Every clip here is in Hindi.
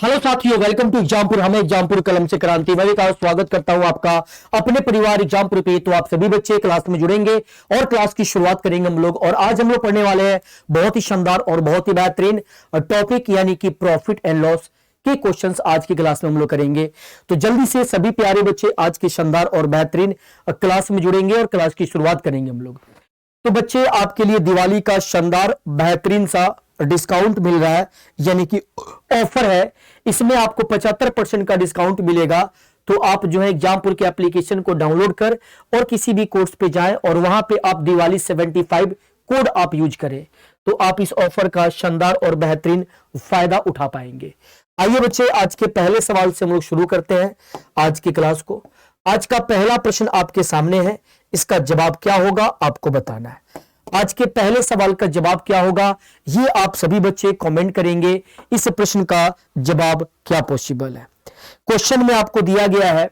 हेलो साथियों, वेलकम टू एग्जामपुर। हमें एग्जामपुर कलम से क्रांति। मैं भी स्वागत करता हूं आपका अपने परिवार एग्जामपुर पे। तो आप सभी बच्चे क्लास में जुड़ेंगे और क्लास की शुरुआत करेंगे हम लोग। और आज हम लोग पढ़ने वाले हैं बहुत ही शानदार और बहुत ही बेहतरीन टॉपिक, यानी कि प्रॉफिट एंड लॉस के क्वेश्चंस आज की क्लास में हम लोग करेंगे। तो जल्दी से सभी प्यारे बच्चे आज की शानदार और बेहतरीन क्लास में जुड़ेंगे और क्लास की शुरुआत करेंगे हम लोग। तो बच्चे, आपके लिए दिवाली का शानदार बेहतरीन सा डिस्काउंट मिल रहा है, यानी कि ऑफर है। इसमें आपको 75% का डिस्काउंट मिलेगा। तो आप जो है एग्जामपुर के एप्लीकेशन को डाउनलोड कर और किसी भी कोर्स पे जाएं और वहां पे आप दिवाली 75 कोड आप यूज करें, तो आप इस ऑफर का शानदार और बेहतरीन फायदा उठा पाएंगे। आइए बच्चे, आज के पहले सवाल से हम लोग शुरू करते हैं आज की क्लास को। आज का पहला प्रश्न आपके सामने है, इसका जवाब क्या होगा आपको बताना है। आज के पहले सवाल का जवाब क्या होगा, ये आप सभी बच्चे कमेंट करेंगे। इस प्रश्न का जवाब क्या पॉसिबल है। क्वेश्चन में आपको दिया गया है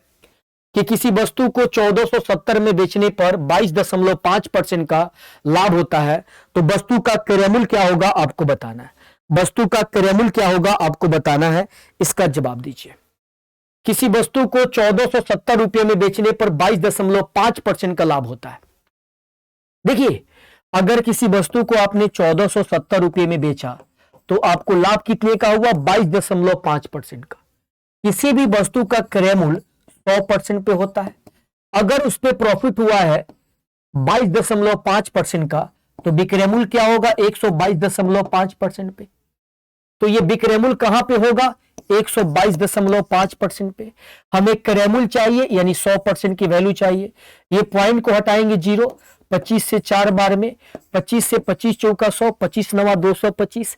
कि किसी वस्तु को 1470 में बेचने पर 22.5% का लाभ होता है, तो वस्तु का क्रय मूल्य क्या होगा आपको बताना है। वस्तु का क्रय मूल्य क्या होगा आपको बताना है, इसका जवाब दीजिए। किसी वस्तु को 1470 रुपये में बेचने पर 22.5% का लाभ होता है। देखिए, अगर किसी वस्तु को आपने 1470 रुपये में बेचा तो आपको लाभ कितने का हुआ, 22.5% का। किसी भी वस्तु का क्रय मूल्य 100% पे होता है। अगर उस पर प्रॉफिट हुआ है 22.5% का, तो विक्रय मूल्य क्या होगा, 122.5% पे। तो ये विक्रय मूल्य कहां पे होगा, 122.5% पे। हमें क्रय मूल्य चाहिए, यानी 100% की वैल्यू चाहिए। ये पॉइंट को हटाएंगे 0, 25 से 4 बार में, 25 से 25 चौका 100, 25 नवा 225।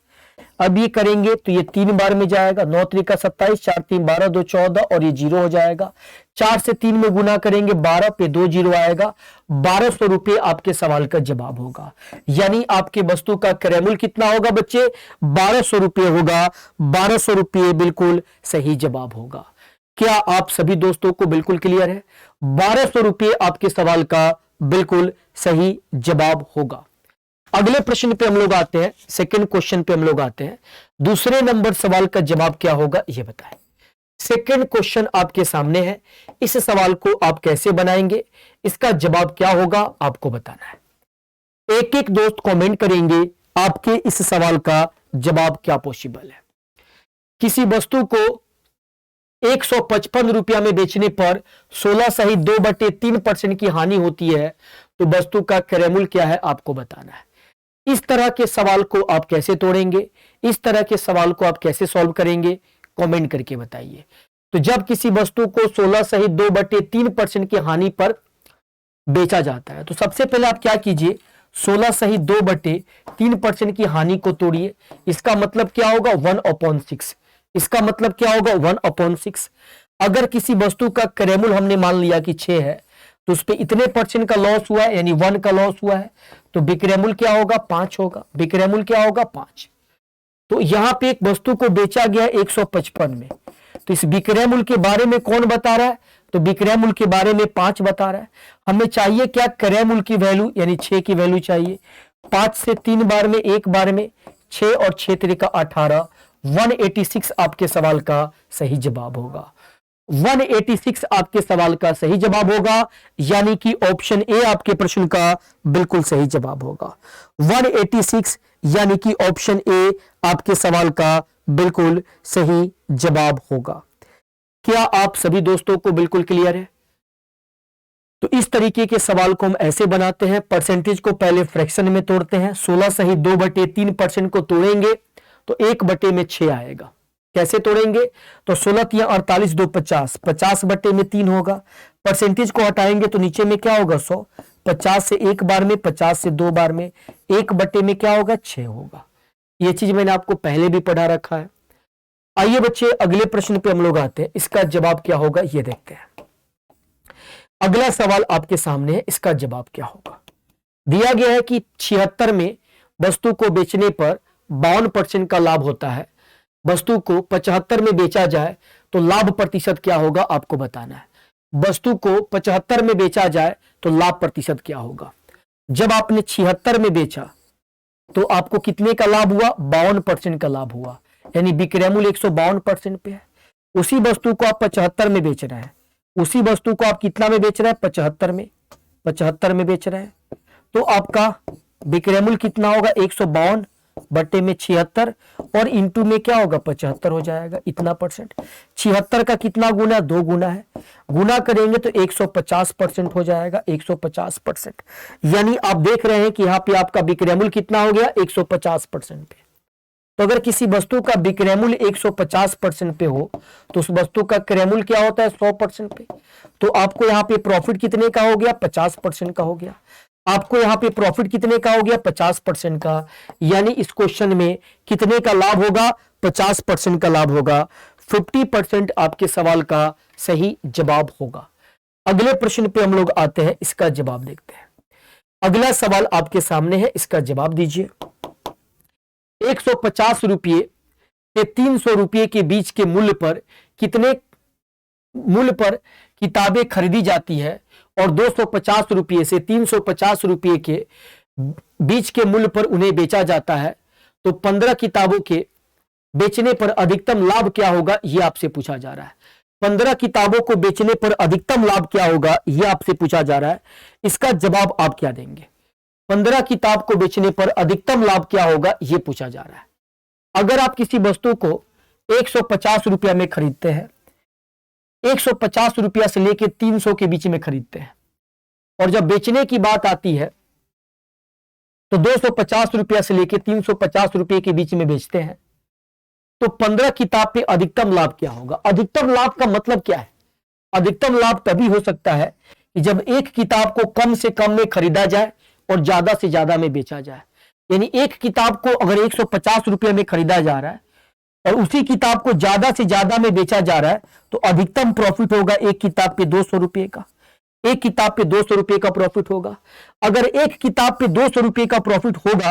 अब ये करेंगे तो ये 3 बार में जाएगा, 9 त्रिका 27, 4 3 12, 2 14 और ये 0 हो जाएगा। 4 से 3 में गुना करेंगे, 12 पे 2 0 आएगा। 1200 रुपये आपके सवाल का जवाब होगा। यानी आपके वस्तु का क्रय मूल्य कितना होगा बच्चे, 1200 रुपये होगा। 1200 रुपये बिल्कुल सही जवाब होगा। क्या आप सभी दोस्तों को बिल्कुल क्लियर है? 1200 रुपये आपके सवाल का बिल्कुल सही जवाब होगा। अगले प्रश्न पे हम लोग आते हैं, सेकंड क्वेश्चन पे हम लोग आते हैं। दूसरे नंबर सवाल का जवाब क्या होगा ये बताएं। सेकंड क्वेश्चन आपके सामने है। इस सवाल को आप कैसे बनाएंगे, इसका जवाब क्या होगा आपको बताना है। एक एक दोस्त कमेंट करेंगे आपके इस सवाल का जवाब क्या पॉसिबल है। किसी वस्तु को 155 रुपया में बेचने पर 16 सहित 2/3% की हानि होती है, तो वस्तु का क्रय मूल्य क्या है आपको बताना है। इस तरह के सवाल को आप कैसे तोड़ेंगे, इस तरह के सवाल को आप कैसे सॉल्व करेंगे, कमेंट करके बताइए। तो जब किसी वस्तु को 16 सहित 2/3% की हानि पर बेचा जाता है, तो सबसे पहले आप क्या कीजिए, 16 सहित 2/3% की हानि को तोड़िए। इसका मतलब क्या होगा, 1/6। इसका मतलब क्या होगा, 1/6। अगर किसी वस्तु का क्रय मूल्य हमने मान लिया कि 6 है, तो उस पर इतने % का लॉस हुआ है, यानी 1 का लॉस हुआ है, तो विक्रय मूल्य क्या होगा, 5 होगा। विक्रय मूल्य क्या होगा, 5। तो यहां पे एक वस्तु को बेचा गया 155 में, तो इस विक्रय मूल्य के बारे में कौन बता रहा है, तो विक्रय मूल्य के बारे में 5 बता रहा है। हमें चाहिए क्या, क्रय मूल्य की वैल्यू, यानी 6 की वैल्यू चाहिए। 5 से 3 बार में, 1 बार में, 6 और 6 त्रिका 18, 186 आपके सवाल का सही जवाब होगा। 186 आपके सवाल का सही जवाब होगा, यानी कि ऑप्शन ए आपके प्रश्न का बिल्कुल सही जवाब होगा। 186 यानी कि ऑप्शन ए आपके सवाल का बिल्कुल सही जवाब होगा। क्या आप सभी दोस्तों को बिल्कुल क्लियर है? तो इस तरीके के सवाल को हम ऐसे बनाते हैं, परसेंटेज को पहले फ्रैक्शन में तोड़ते हैं। 16 सहित 2/3% को तोड़ेंगे तो 1/6 आएगा। कैसे तोड़ेंगे, तो 16 तिया 48, 2 50, 50/3 होगा। परसेंटेज को हटाएंगे तो नीचे में क्या होगा, 100। 50 से 1 बार में, 50 से 2 बार में, 1/में क्या होगा, 6 होगा। ये चीज मैंने आपको पहले भी पढ़ा रखा है। आइए बच्चे, अगले प्रश्न पे हम लोग आते हैं। इसका जवाब क्या होगा ये देखते हैं। अगला सवाल आपके सामने है, इसका जवाब क्या होगा। दिया गया है कि 76 में वस्तु को बेचने पर 52% का लाभ होता है। वस्तु को 75 में बेचा जाए तो लाभ प्रतिशत क्या होगा आपको बताना है। वस्तु को 75 में बेचा जाए तो लाभ प्रतिशत क्या होगा। जब आपने 76 में बेचा तो आपको कितने का लाभ हुआ, 52% का लाभ हुआ। यानी विक्रय मूल्य 152% पे है। उसी वस्तु को आप 75 में बेच रहे हैं, उसी वस्तु को आप कितना में बेच रहे हैं, 75 में, 75 में बेच रहे हैं, तो आपका विक्रय मूल्य कितना होगा, 152 बट्टे में 76 और इंटू में क्या होगा, 75 हो जाएगा, इतना परसेंट। 76 का कितना गुना, 2 गुना है, गुना करेंगे तो 150% हो जाएगा, 150%। यानी आप देख रहे हैं कि यहाँ पे आपका विक्रय मूल्य कितना हो गया, 150% पे। तो अगर किसी वस्तु का विक्रय मूल्य 150% पे हो तो उस वस्तु का क्रय मूल्य क्या होता है, 100% पे। तो आपको यहाँ पे प्रॉफिट कितने का हो गया, 50% का हो गया। आपको यहाँ पे प्रॉफिट कितने का हो गया, 50% का। यानी इस क्वेश्चन में कितने का लाभ होगा, 50% का लाभ होगा। 50% आपके सवाल का सही जवाब होगा। अगले प्रश्न पे हम लोग आते हैं, इसका जवाब देखते हैं। अगला सवाल आपके सामने है, इसका जवाब दीजिए। 150 रुपये से 300 रुपये के बीच के मूल्य पर कितने मूल्य पर किताबें खरीदी जाती है और 250 रुपये से 350 रुपये के बीच के मूल्य पर उन्हें बेचा जाता है, तो 15 किताबों के बेचने पर अधिकतम लाभ क्या होगा, यह आपसे पूछा जा रहा है। 15 किताबों को बेचने पर अधिकतम लाभ क्या होगा, यह आपसे पूछा जा रहा है। इसका जवाब आप क्या देंगे। 15 किताब को बेचने पर अधिकतम लाभ क्या होगा, यह पूछा जा रहा है। अगर आप किसी वस्तु को 150 रुपया में खरीदते हैं, 150 रुपया से लेकर 300 के बीच में खरीदते हैं, और जब बेचने की बात आती है तो 250 रुपया से लेकर 350 रुपये के बीच में बेचते हैं, तो 15 किताब पे अधिकतम लाभ क्या होगा। अधिकतम लाभ का मतलब क्या है, अधिकतम लाभ तभी हो सकता है कि जब एक किताब को कम से कम में खरीदा जाए और ज्यादा से ज्यादा में बेचा जाए। यानी एक किताब को अगर 150 रुपये में खरीदा जा रहा है और उसी किताब को ज्यादा से ज्यादा में बेचा जा रहा है, तो अधिकतम प्रॉफिट होगा एक किताब पे 200 रुपये का। एक किताब पे 200 रुपये का प्रॉफिट होगा। अगर एक किताब पे 200 रुपये का प्रॉफिट होगा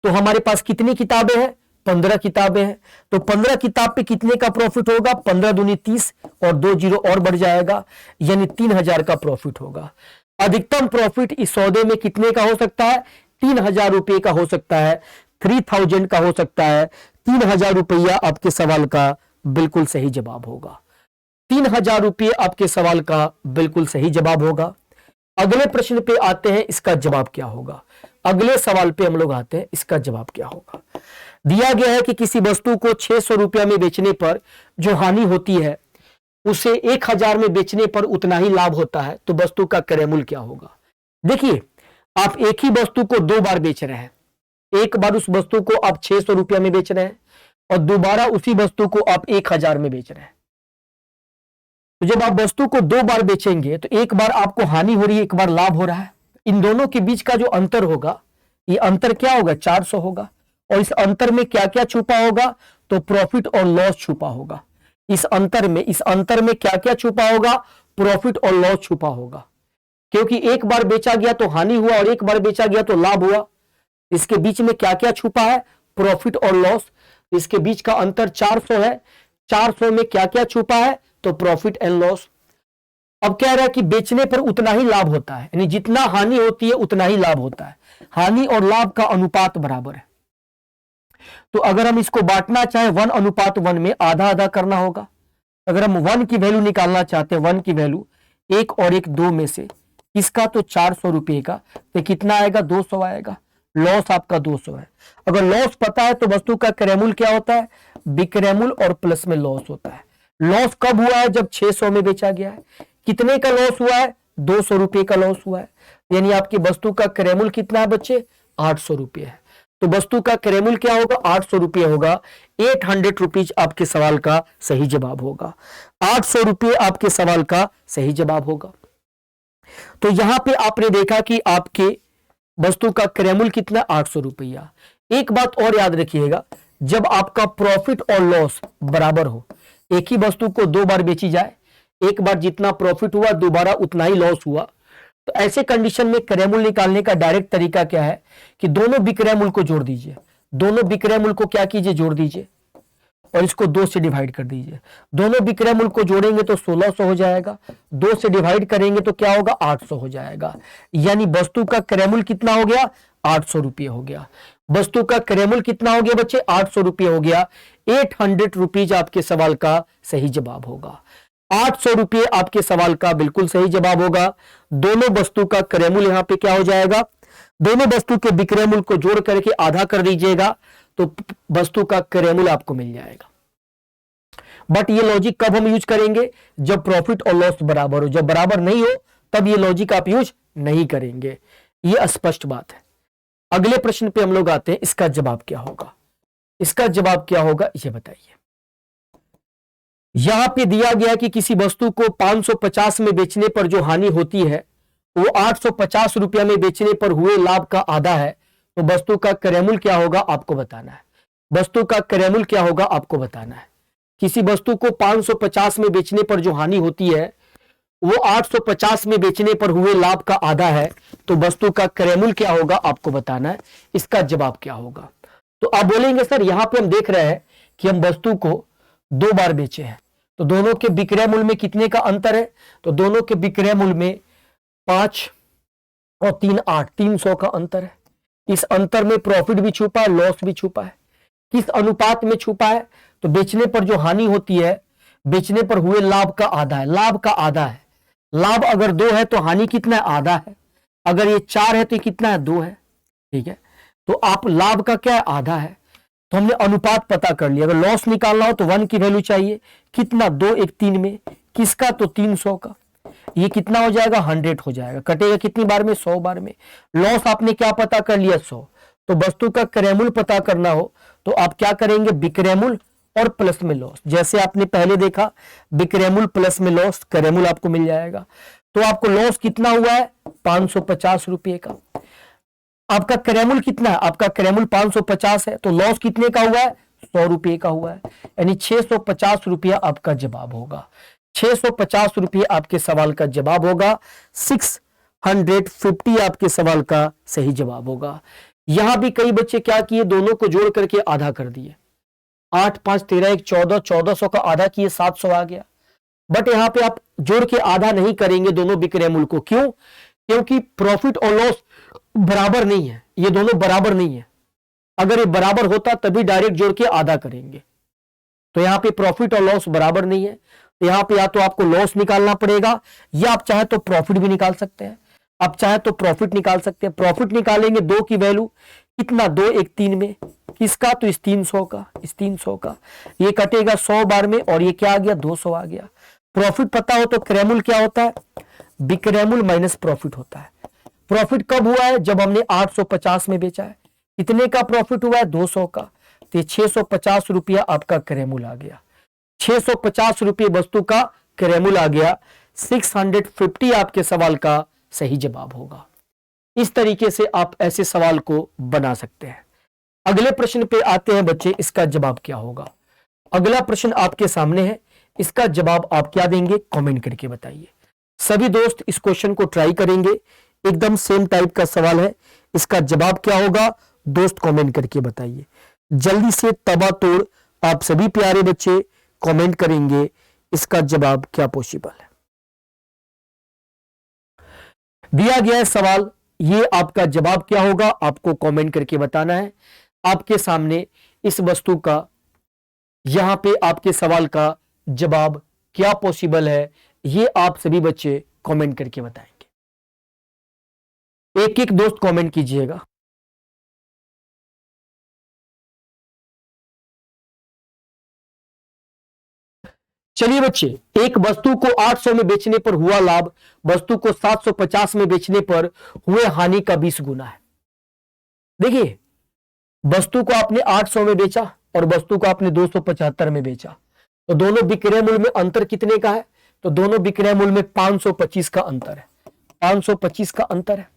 तो हमारे पास कितनी किताबें हैं, 15 किताबें हैं। तो 15 किताब पे कितने का प्रॉफिट होगा, 15 दूनी 30 और 2 जीरो और बढ़ जाएगा, यानी 3000 का प्रॉफिट होगा। अधिकतम प्रॉफिट इस सौदे में कितने का हो सकता है, 3000 रुपये का हो सकता है, 3000 का हो सकता है। 3000 रुपया आपके सवाल का बिल्कुल सही जवाब होगा। 3000 रुपये आपके सवाल का बिल्कुल सही जवाब होगा। अगले प्रश्न पे आते हैं, इसका जवाब क्या होगा। अगले सवाल पे हम लोग आते हैं, इसका जवाब क्या होगा। दिया गया है कि किसी वस्तु को 600 रुपया में बेचने पर जो हानि होती है उसे 1000 में बेचने पर उतना ही लाभ होता है, तो वस्तु का क्रय मूल्य क्या होगा। देखिए, आप एक ही वस्तु को 2 बार बेच रहे हैं। एक बार उस वस्तु को आप 600 रुपया में बेच रहे हैं और दोबारा उसी वस्तु को आप 1000 में बेच रहे हैं। तो जब आप वस्तु को 2 बार बेचेंगे तो एक बार आपको हानि हो रही है, एक बार लाभ हो रहा है। इन दोनों के बीच का जो अंतर होगा, ये अंतर क्या होगा, 400 होगा। और इस अंतर में क्या क्या छुपा होगा, तो प्रॉफिट और लॉस छुपा होगा। इस अंतर में क्या क्या छुपा होगा, प्रॉफिट और लॉस छुपा होगा। क्योंकि एक बार बेचा गया तो हानि हुआ और एक बार बेचा गया तो लाभ हुआ। इसके बीच में क्या क्या छुपा है, प्रॉफिट और लॉस। इसके बीच का अंतर 400 है। 400 में क्या क्या छुपा है, तो प्रॉफिट एंड लॉस। अब कह रहा है कि बेचने पर उतना ही लाभ होता है, यानी जितना हानि होती है उतना ही लाभ होता है। हानि और लाभ का अनुपात बराबर है। तो अगर हम इसको बांटना चाहें 1:1 में, आधा आधा करना होगा। अगर हम 1 की वैल्यू निकालना चाहते हैं, 1 की वैल्यू 1 और 1 2 में से, इसका तो 400 रुपये का, तो कितना आएगा, 200 आएगा। लॉस आपका 200 है। अगर लॉस पता है तो वस्तु का क्रय मूल्य क्या होता है, विक्रय मूल्य और प्लस में लॉस होता है। लॉस कब हुआ है, जब 600 में बेचा गया है। कितने का लॉस हुआ है, 200 रुपये का लॉस हुआ है। यानी आपकी वस्तु का क्रय मूल्य कितना है बच्चे, 800 रुपये है। तो वस्तु का क्रय मूल्य क्या होगा, 800 रुपये होगा। 800 रुपीज आपके सवाल का सही जवाब होगा। 800 रुपये आपके सवाल का सही जवाब होगा। तो यहां पे आपने देखा कि आपके वस्तु का क्रय मूल्य कितना, 800 रुपया। एक बात और याद रखिएगा, जब आपका प्रॉफिट और लॉस बराबर हो, एक ही वस्तु को 2 बार बेची जाए, एक बार जितना प्रॉफिट हुआ दोबारा उतना ही लॉस हुआ, तो ऐसे कंडीशन में क्रय मूल्य निकालने का डायरेक्ट तरीका क्या है कि दोनों विक्रय मूल्य को जोड़ दीजिए। दोनों विक्रय मूल्य को क्या कीजिए, जोड़ दीजिए और इसको 2 से डिवाइड कर दीजिए। दोनों विक्रय मूल्य को जोड़ेंगे तो 1600 हो जाएगा, 2 से डिवाइड करेंगे तो क्या होगा, 800 हो जाएगा। यानी वस्तु का क्रय मूल्य कितना हो गया, 800 रुपये हो गया। वस्तु का क्रय कितना हो गया बच्चे? 800 रुपये हो गया। 800 रुपीज आपके सवाल का सही जवाब होगा। 800 रुपये आपके सवाल का बिल्कुल सही जवाब होगा। दोनों वस्तु का क्रय यहां पे क्या हो जाएगा? दोनों वस्तु के विक्रय मूल्य को जोड़ करके आधा कर दीजिएगा तो वस्तु का क्रय मूल्य आपको मिल जाएगा। बट ये लॉजिक कब हम यूज करेंगे? जब प्रॉफिट और लॉस बराबर हो। जब बराबर नहीं हो तब ये लॉजिक आप यूज नहीं करेंगे। ये स्पष्ट बात है। अगले प्रश्न पे हम लोग आते हैं, इसका जवाब क्या होगा? इसका जवाब क्या होगा ये बताइए। यहां पे दिया गया कि किसी वस्तु को 550 में बेचने पर जो हानि होती है वो 850 रुपया में बेचने पर हुए लाभ का आधा है, तो वस्तु का क्रय मूल्य क्या होगा आपको बताना है। वस्तु का क्रय मूल्य क्या होगा आपको बताना है। किसी वस्तु को 550 में बेचने पर जो हानि होती है वो 850 में बेचने पर हुए लाभ का आधा है, तो वस्तु का क्रय मूल्य क्या होगा आपको बताना है। इसका जवाब क्या होगा? तो आप बोलेंगे सर यहां पे हम देख रहे हैं कि हम वस्तु को 2 बार बेचे हैं, तो दोनों के विक्रय मूल्य में कितने का अंतर है? तो दोनों के विक्रय मूल्य में 5 और 3 8, 300 का अंतर है। इस अंतर में प्रॉफिट भी छुपा है, लॉस भी छुपा है। किस अनुपात में छुपा है? तो बेचने पर जो हानि होती है, बेचने पर हुए लाभ का आधा है। लाभ का आधा है। लाभ अगर 2 है तो हानि कितना है? आधा है। अगर ये 4 है तो ये कितना है? 2 है। ठीक है, तो आप लाभ का क्या है? आधा है। तो हमने अनुपात पता कर लिया। अगर लॉस निकालना हो तो 1 की वैल्यू चाहिए। कितना? 2 1 3 में। किसका? तो 300 का। ये कितना हो जाएगा? 100 हो जाएगा। कटेगा कितनी बार में? 100 बार में। लॉस आपने क्या पता कर लिया? 100। तो वस्तु का क्रय मूल्य पता करना हो तो आप क्या करेंगे? विक्रय मूल्य और प्लस में लॉस। जैसे आपने पहले देखा, विक्रय मूल्य प्लस में लॉस, क्रय मूल्य आपको मिल जाएगा। तो आपको लॉस कितना हुआ है? 550 रुपये का। आपका क्रय मूल्य कितना है? आपका क्रय मूल्य 550 है, तो लॉस कितने का हुआ है? 100 रुपये का हुआ है। यानी 650 रुपया आपका जवाब होगा। 650 रुपये आपके सवाल का जवाब होगा। 650 आपके सवाल का सही जवाब होगा। यहां भी कई बच्चे क्या किए? दोनों को जोड़ करके आधा कर दिए। 8 5 13 1 14, 1400 का आधा किए, 700 आ गया। बट यहां पे आप जोड़ के आधा नहीं करेंगे दोनों विक्रय मूल्य को। क्यों? क्योंकि प्रॉफिट और लॉस बराबर नहीं है। ये दोनों बराबर नहीं है। अगर ये बराबर होता तभी डायरेक्ट जोड़ के आधा करेंगे। तो यहां पे प्रॉफिट और लॉस बराबर नहीं है। तो यहां पे या तो आपको लॉस निकालना पड़ेगा या आप चाहे तो प्रॉफिट भी निकाल सकते हैं। आप चाहे तो प्रॉफिट निकाल सकते हैं। प्रॉफिट निकालेंगे 2 की वैल्यू कितना? 2 1 3 में। किसका? तो इस 300 का। इस 300 का ये कटेगा 100 बार में और ये क्या आ गया? 200 आ गया। प्रॉफिट पता हो तो क्रय मूल्य क्या होता है? विक्रय मूल्य माइनस प्रॉफिट होता है। प्रॉफिट कब हुआ है? जब हमने 850 में बेचा है। कितने का प्रॉफिट हुआ है? 200 का। तो 650 रुपया आपका क्रय मूल्य आ गया। 650 रुपये वस्तु का क्रय मूल्य आ गया। 650 आपके सवाल का सही जवाब होगा। इस तरीके से आप ऐसे सवाल को बना सकते हैं। अगले प्रश्न पे आते हैं बच्चे, इसका जवाब क्या होगा? अगला प्रश्न आपके सामने है। इसका जवाब आप क्या देंगे? कमेंट करके बताइए। सभी दोस्त इस क्वेश्चन को ट्राई करेंगे। एकदम सेम टाइप का सवाल है। इसका जवाब क्या होगा दोस्त? कमेंट करके बताइए। जल्दी से तबातोड़ आप सभी प्यारे बच्चे कमेंट करेंगे इसका जवाब क्या पॉसिबल है। दिया गया है सवाल, ये आपका जवाब क्या होगा आपको कमेंट करके बताना है। आपके सामने इस वस्तु का, यहां पे आपके सवाल का जवाब क्या पॉसिबल है, ये आप सभी बच्चे कमेंट करके बताएंगे। एक एक दोस्त कमेंट कीजिएगा। चलिए बच्चे, एक वस्तु को 800 में बेचने पर हुआ लाभ वस्तु को 750 में बेचने पर हुए हानि का 20 गुना है। देखिए, वस्तु को आपने 800 में बेचा और वस्तु को आपने 275 में बेचा, तो दोनों विक्रय मूल्य में अंतर कितने का है? तो दोनों विक्रय मूल्य में 525 का अंतर है। 525 का अंतर है।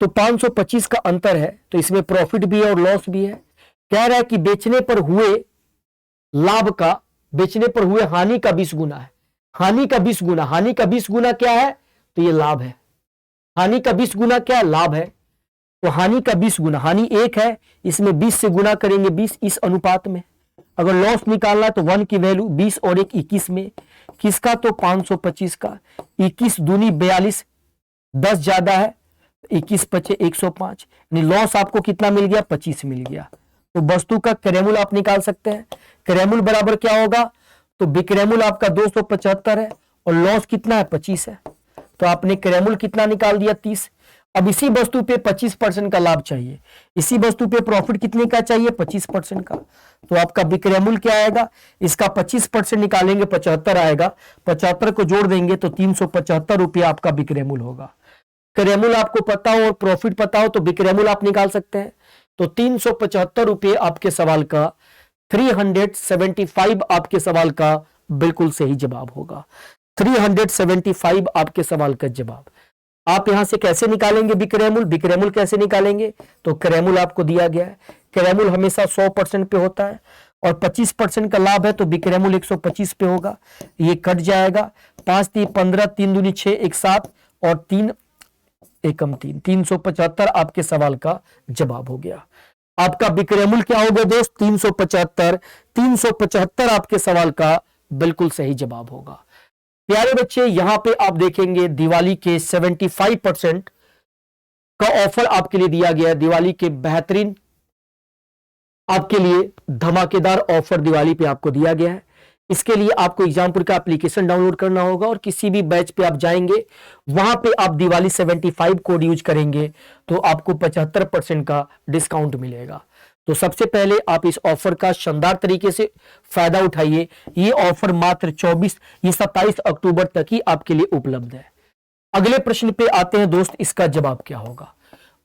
तो 525 का अंतर है, तो इसमें प्रॉफिट भी है और लॉस भी है। कह रहा है कि बेचने पर हुए लाभ का, बेचने पर हुए हानि का 20 गुना है। हानि का 20 गुना, हानि का 20 गुना क्या है? तो ये लाभ है। हानि का 20 गुना क्या? लाभ है। तो हानि का 20 गुना, हानि 1 है, इसमें 20 से गुना करेंगे 20 इस अनुपात में। अगर लॉस निकालना तो 1 की वैल्यू 20 और 1 21 में। किसका? तो 525 का। 21 दूनी 42, 10 ज्यादा है, 21 पचे 105, यानी लॉस आपको कितना मिल गया? 25 मिल गया। तो वस्तु का क्रेमुल आप निकाल सकते हैं। क्रेमुल बराबर क्या होगा? तो विक्रमुल आपका 275 है और लॉस कितना है? 25 है। तो आपने क्रेमुल कितना निकाल दिया? 30। अब इसी वस्तु पे 25% का लाभ चाहिए, इसी वस्तु पे प्रॉफिट कितने का चाहिए? 25% का। तो आपका विक्रमुल क्या आएगा? इसका 25% निकालेंगे 75 आएगा, 75 को जोड़ देंगे तो 375 रुपया आपका विक्रमुल होगा। क्रेमुल आपको पता हो और प्रॉफिट पता हो तो विक्रमुल आप निकाल सकते हैं। तो 375 रुपये आपके सवाल का, 375 आपके सवाल का बिल्कुल सही जवाब होगा। 375 आपके सवाल का जवाब। आप यहां से कैसे निकालेंगे विक्रमुल? विक्रमुल कैसे निकालेंगे? तो क्रेमुल आपको दिया गया है, क्रेमुल हमेशा 100% पे होता है और 25% का लाभ है तो विक्रमुल 125 पे होगा। ये कट जाएगा, 5 3 15, 3 दूनी 6, 1 7 और 3 एकम 3, 375 आपके सवाल का जवाब हो गया। आपका विक्रमुल क्या होगा दोस्त? 375। 375 आपके सवाल का बिल्कुल सही जवाब होगा। प्यारे बच्चे, यहां पे आप देखेंगे दिवाली के 75% का ऑफर आपके लिए दिया गया है। दिवाली के बेहतरीन आपके लिए धमाकेदार ऑफर दिवाली पे आपको दिया गया है। इसके लिए आपको एग्जामपुर का एप्लीकेशन डाउनलोड करना होगा और किसी भी बैच पे आप जाएंगे, वहां पे आप दिवाली 75 कोड यूज करेंगे तो आपको 75% का डिस्काउंट मिलेगा। तो सबसे पहले आप इस ऑफर का शानदार तरीके से फायदा उठाइए। ये ऑफर मात्र 27 अक्टूबर तक ही आपके लिए उपलब्ध है। अगले प्रश्न पे आते हैं दोस्त, इसका जवाब क्या होगा?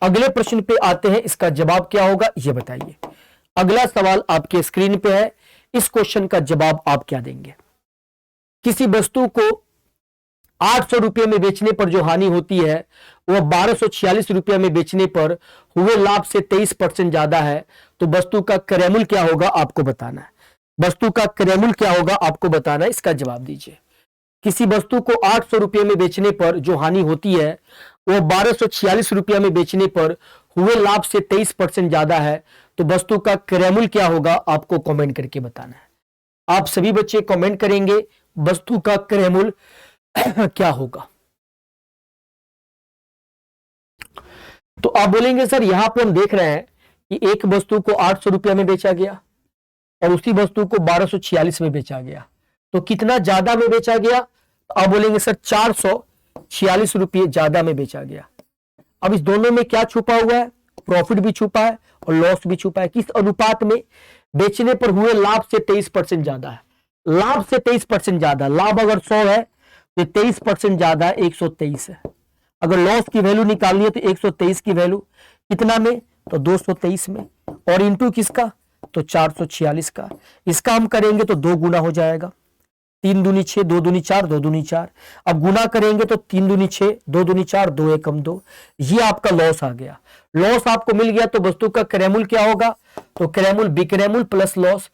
अगले प्रश्न पे आते हैं, इसका जवाब क्या होगा ये बताइए। अगला सवाल आपके स्क्रीन पे है, इस क्वेश्चन का जवाब आप क्या देंगे? किसी वस्तु को 800 रुपये में बेचने पर जो हानि होती है वह 1246 रुपये में बेचने पर हुए लाभ से 23% ज्यादा है, तो वस्तु का क्रेमुल क्या होगा आपको बताना है। वस्तु का क्रेमुल क्या होगा आपको बताना है, इसका जवाब दीजिए। किसी वस्तु को 800 रुपये में बेचने पर जो हानि होती है वह 1246 रुपये में बेचने पर हुए लाभ से 23% ज्यादा है, तो वस्तु का क्रेमुल क्या होगा आपको कमेंट करके बताना है। आप सभी बच्चे कमेंट करेंगे वस्तु का क्रेमुल क्या होगा। तो आप बोलेंगे सर यहां पर हम देख रहे हैं कि एक वस्तु को 800 रुपये में बेचा गया और उसी वस्तु को 1246 में बेचा गया, तो कितना ज्यादा में बेचा गया? तो आप बोलेंगे सर 446 रुपये ज्यादा में बेचा गया। अब इस दोनों में क्या छुपा हुआ है? प्रॉफिट भी छुपा है और लॉस भी छुपा है। किस अनुपात में? बेचने पर हुए लाभ से 23% ज्यादा है। लाभ से 23% ज्यादा, लाभ अगर 100 है तो 23% ज्यादा है, 123 है। अगर लॉस की वैल्यू निकालनी है तो 123 की वैल्यू कितना में? तो 223 में, और इंटू किसका? तो 446 का। इसका हम करेंगे तो 2 गुना हो जाएगा, 3 दूनी 6, 2 दूनी 4, 2 दूनी 4। अब गुना करेंगे तो 3 दूनी 6, 2 दूनी 4, 2 एकम 2। ये आपका लॉस आ गया। लॉस आपको मिल गया तो वस्तु का क्रेमुल क्या होगा? तो क्रेमुल विक्रमुल प्लस लॉस।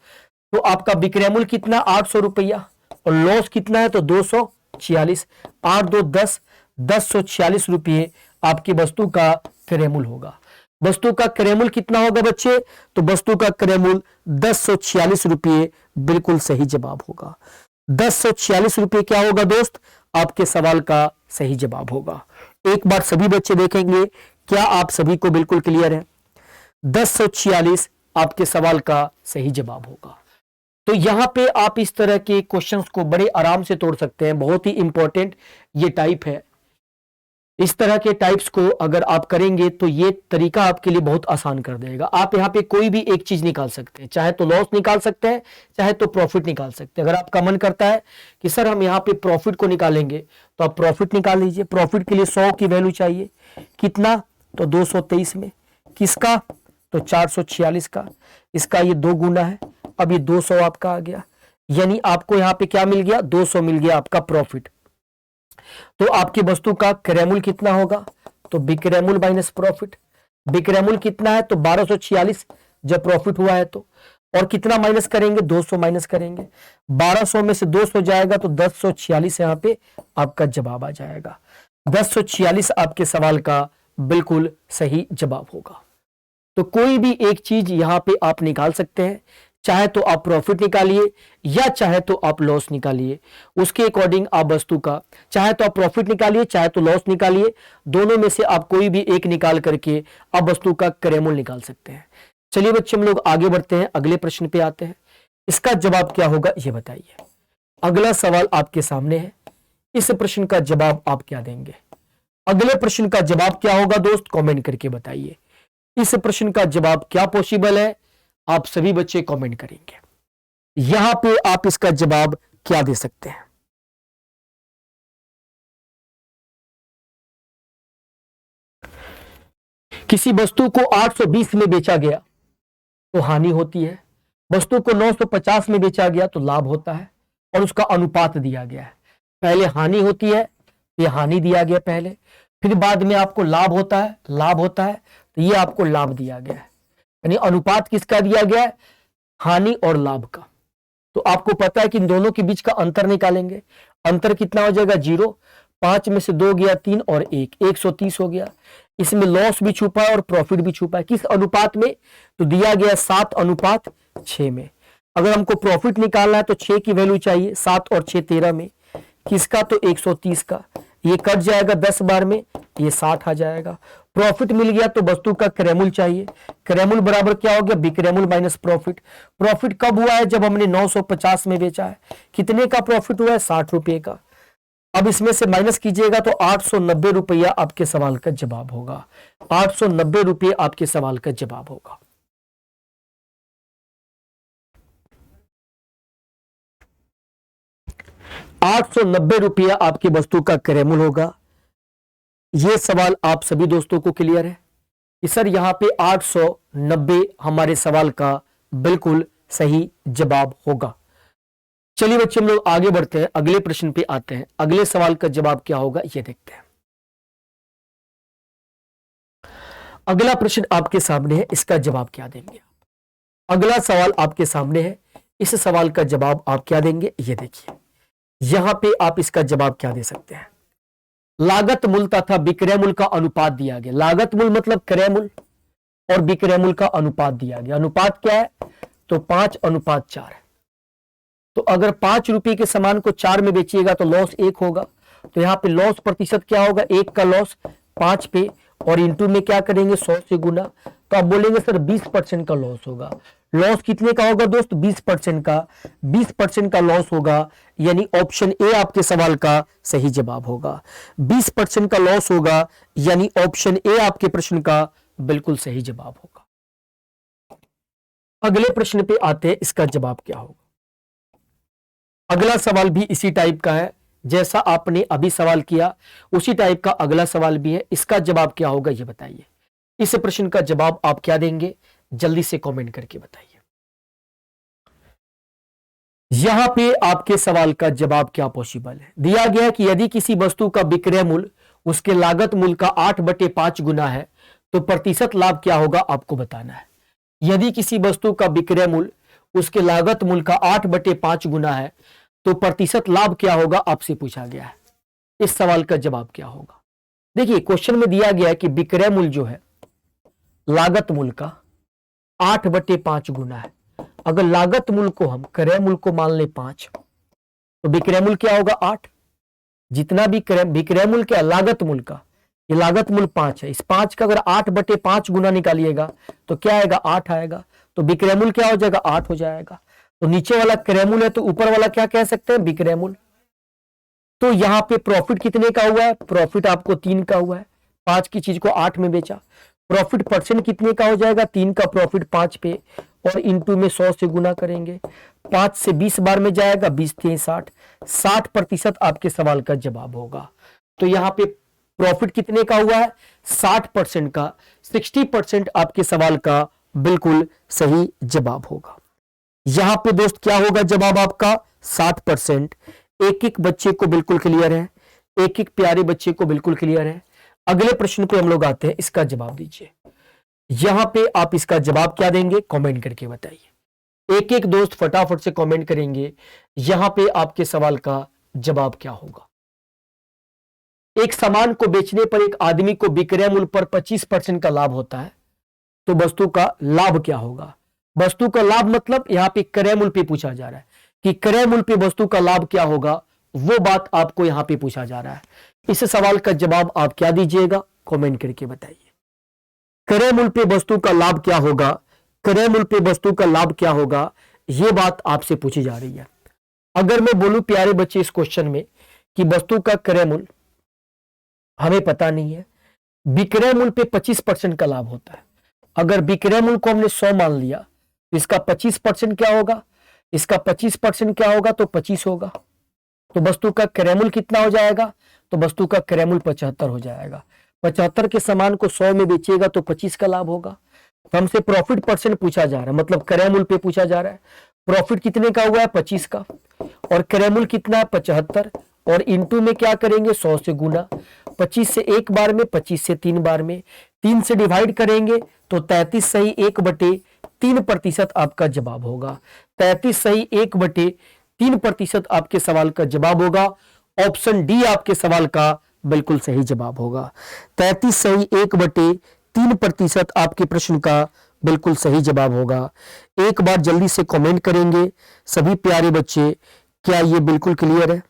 तो आपका विक्रमुल कितना? 800 रुपया और लॉस कितना है? तो 246। 8 2 10, 1046 रुपये आपकी वस्तु का क्रेमुल होगा। वस्तु का क्रेमुल कितना होगा बच्चे? तो वस्तु का क्रेमुल 1046 रुपये बिल्कुल सही जवाब होगा। 1046 रुपये क्या होगा दोस्त? आपके सवाल का सही जवाब होगा। एक बार सभी बच्चे देखेंगे, क्या आप सभी को बिल्कुल क्लियर है? 1046 आपके सवाल का सही जवाब होगा। तो यहां पे आप इस तरह के क्वेश्चंस को बड़े आराम से तोड़ सकते हैं। बहुत ही इंपॉर्टेंट ये टाइप है। इस तरह के टाइप्स को अगर आप करेंगे तो ये तरीका आपके लिए बहुत आसान कर देगा। आप यहाँ पे कोई भी एक चीज निकाल सकते हैं, चाहे तो लॉस निकाल सकते हैं, चाहे तो प्रॉफिट निकाल सकते हैं। अगर आपका मन करता है कि सर हम यहाँ पे प्रॉफिट को निकालेंगे तो आप प्रॉफिट निकाल लीजिए। प्रॉफिट के लिए 100 की वैल्यू चाहिए, कितना? तो 223 में। किसका? तो 446 का। इसका ये 2 गुना है, अब ये 200 आपका आ गया, यानी आपको यहाँ पे क्या मिल गया? 200 मिल गया आपका प्रॉफिट। तो आपकी वस्तु का क्रेमुल कितना होगा? तो विक्रमुल माइनस प्रॉफिट। विक्रमुल कितना है? तो 1246 जब प्रॉफिट हुआ है तो, और कितना माइनस करेंगे? 200 माइनस करेंगे। 1200 में से 200 जाएगा तो 1046 यहाँ पे आपका जवाब आ जाएगा। 1046 आपके सवाल का बिल्कुल सही जवाब होगा। तो कोई भी एक चीज यहां पे आप निकाल सकते हैं, चाहे तो आप प्रॉफिट निकालिए या चाहे तो आप लॉस निकालिए, उसके अकॉर्डिंग आप वस्तु का, चाहे तो आप प्रॉफिट निकालिए चाहे तो लॉस निकालिए, दोनों में से आप कोई भी एक निकाल करके आप वस्तु का क्रय मूल्य निकाल सकते हैं। चलिए बच्चे हम लोग आगे बढ़ते हैं, अगले प्रश्न पे आते हैं। इसका जवाब क्या होगा ये बताइए। अगला सवाल आपके सामने है, इस प्रश्न का जवाब आप क्या देंगे? अगले प्रश्न का जवाब क्या होगा दोस्त, कमेंट करके बताइए। इस प्रश्न का जवाब क्या पॉसिबल है, आप सभी बच्चे कमेंट करेंगे। यहां पे आप इसका जवाब क्या दे सकते हैं? किसी वस्तु को 820 में बेचा गया तो हानि होती है, वस्तु को 950 में बेचा गया तो लाभ होता है, और उसका अनुपात दिया गया है। पहले हानि होती है, ये हानि दिया गया पहले, फिर बाद में आपको लाभ होता है, लाभ होता है तो ये आपको लाभ दिया गया है। यानी अनुपात किसका दिया गया है? हानि और लाभ का। तो आपको पता है कि इन दोनों के बीच का अंतर निकालेंगे। अंतर कितना हो जाएगा? 0। 5 में से 2 गया 3 और 1, 130 हो गया। इसमें लॉस भी छुपा है और प्रॉफिट भी छुपा है। किस अनुपात में? तो दिया गया 7:6 में। अगर हमको प्रॉफिट निकालना है तो 6 की वैल्यू चाहिए, 7 और 6 13 में। किसका? तो 130 का। ये कट जाएगा 10 बार में, ये 60 आ जाएगा। प्रॉफिट मिल गया तो वस्तु का क्रय मूल्य चाहिए। क्रय मूल्य बराबर क्या हो गया? विक्रय मूल्य माइनस प्रॉफिट। प्रॉफिट कब हुआ है? जब हमने 950 में बेचा है। कितने का प्रॉफिट हुआ है? 60 रुपए का। अब इसमें से माइनस कीजिएगा तो 890 रुपया आपके सवाल का जवाब होगा। 890 रुपये आपके सवाल का जवाब होगा। ₹890 आपकी वस्तु का क्रय मूल्य होगा। यह सवाल आप सभी दोस्तों को क्लियर है कि सर यहां पे 890 हमारे सवाल का बिल्कुल सही जवाब होगा। चलिए बच्चे हम लोग आगे बढ़ते हैं, अगले प्रश्न पे आते हैं। अगले सवाल का जवाब क्या होगा यह देखते हैं। अगला प्रश्न आपके सामने है, इसका जवाब क्या देंगे आप? अगला सवाल आपके सामने है, इस सवाल का जवाब आप क्या देंगे ये देखिए। यहां पे आप इसका जवाब क्या दे सकते हैं? लागत मूल्य तथा विक्रय मूल्य का अनुपात दिया गया। लागत मूल्य मतलब क्रय मूल्य, और विक्रय मूल्य का अनुपात दिया गया। अनुपात क्या है? तो 5:4 है। तो अगर 5 रुपए के सामान को 4 में बेचिएगा तो लॉस 1 होगा। तो यहां पे लॉस प्रतिशत क्या होगा? 1 का लॉस 5 पे, और इंटू में क्या करेंगे? 100 से गुना। तो आप बोलेंगे सर 20% का लॉस होगा। लॉस कितने का होगा दोस्त? 20% का। 20% का लॉस होगा, यानी ऑप्शन ए आपके सवाल का सही जवाब होगा। 20% का लॉस होगा, यानी ऑप्शन ए आपके प्रश्न का बिल्कुल सही जवाब होगा। अगले प्रश्न पे आते हैं, इसका जवाब क्या होगा? अगला सवाल भी इसी टाइप का है, जैसा आपने अभी सवाल किया उसी टाइप का अगला सवाल भी है। इसका जवाब क्या होगा ये बताइए। इस प्रश्न का जवाब आप क्या देंगे? जल्दी से कमेंट करके बताइए। यहां पे आपके सवाल का जवाब क्या पॉसिबल है? दिया गया है कि यदि किसी वस्तु का विक्रय मूल्य उसके लागत मूल्य का 8/5 गुना है तो प्रतिशत लाभ क्या होगा आपको बताना है। यदि किसी वस्तु का विक्रय मूल्य उसके लागत मूल्य का 8/5 गुना है तो प्रतिशत लाभ क्या होगा आपसे पूछा गया है। इस सवाल का जवाब क्या होगा? देखिए क्वेश्चन में दिया गया है कि विक्रय मूल्य जो है लागत मूल्य का 8/5 गुना है। अगर लागत मूल्य को हम क्रय मूल्य को मान ले 5 तो विक्रय मूल्य क्या होगा? 8। जितना भी विक्रय मूल्य क्या? लागत मूल्य का, ये लागत मूल्य 5 है। इस 5 का अगर 8/5 गुना निकालिएगा तो क्या आएगा? 8 आएगा। तो विक्रय मूल्य क्या हो जाएगा? 8 हो जाएगा। तो नीचे वाला क्रय मूल्य है तो ऊपर वाला क्या कह सकते हैं? विक्रय मूल्य। तो यहां पे प्रॉफिट कितने का हुआ है? प्रॉफिट आपको 3 का हुआ है। 5 की चीज को 8 में बेचा। प्रॉफिट परसेंट कितने का हो जाएगा? 3 का प्रॉफिट 5 पे, और इंटू में 100 से गुना करेंगे। 5 से 20 बार में जाएगा, 20 3 60। 60% आपके सवाल का जवाब होगा। तो यहां पे प्रॉफिट कितने का हुआ है? 60% का। 60% आपके सवाल का बिल्कुल सही जवाब होगा। यहां पे दोस्त क्या होगा जवाब आपका? 60%। एक एक बच्चे को बिल्कुल क्लियर है, एक एक प्यारे बच्चे को बिल्कुल क्लियर है। अगले प्रश्न पे हम लोग आते हैं, इसका जवाब दीजिए। यहां पे आप इसका जवाब क्या देंगे कमेंट करके बताइए। एक एक दोस्त फटाफट से कमेंट करेंगे। यहां पे आपके सवाल का जवाब क्या होगा? एक सामान को बेचने पर एक आदमी को विक्रय मूल्य पर 25% का लाभ होता है तो वस्तु का लाभ क्या होगा? वस्तु का लाभ मतलब यहाँ पे क्रय मूल्य पे पूछा जा रहा है कि क्रय मूल्य पे वस्तु का लाभ क्या होगा, वो बात आपको यहाँ पे पूछा जा रहा है। इस सवाल का जवाब आप क्या दीजिएगा, कमेंट करके बताइए। क्रय मूल्य पे वस्तु का लाभ क्या होगा, क्रय मूल्य पे वस्तु का लाभ क्या होगा, ये बात आपसे पूछी जा रही है। अगर मैं बोलूं प्यारे बच्चे इस क्वेश्चन में कि वस्तु का क्रय मूल्य हमें पता नहीं है, विक्रय मूल्य पे 25% का लाभ होता है। अगर विक्रय मूल्य को हमने 100 मान लिया तो इसका 25% क्या होगा, इसका 25% क्या होगा, तो 25 होगा। तो वस्तु का क्रय मूल्य कितना हो जाएगा, तो वस्तु का क्रय मूल्य 75 हो जाएगा। 75 के सामान को 100 में बेचिएगा तो 25 का लाभ होगा। तो हमसे प्रॉफिट परसेंट पूछा जा रहा है, मतलब क्रय मूल्य पे पूछा जा रहा है। प्रॉफिट कितने का हुआ है, 25 का, और क्रय मूल्य कितना है, 75, और इंटू में क्या करेंगे, 100 से गुना। 25 से एक बार में, 25 से 3 बार में, 3 से डिवाइड करेंगे तो 33 सही 1/3% आपका जवाब होगा। 33 सही 1/3% आपके सवाल का जवाब होगा। ऑप्शन डी आपके सवाल का बिल्कुल सही जवाब होगा। 33 सही 1/3% आपके प्रश्न का बिल्कुल सही जवाब होगा। एक बार जल्दी से कमेंट करेंगे सभी प्यारे बच्चे, क्या ये बिल्कुल क्लियर है?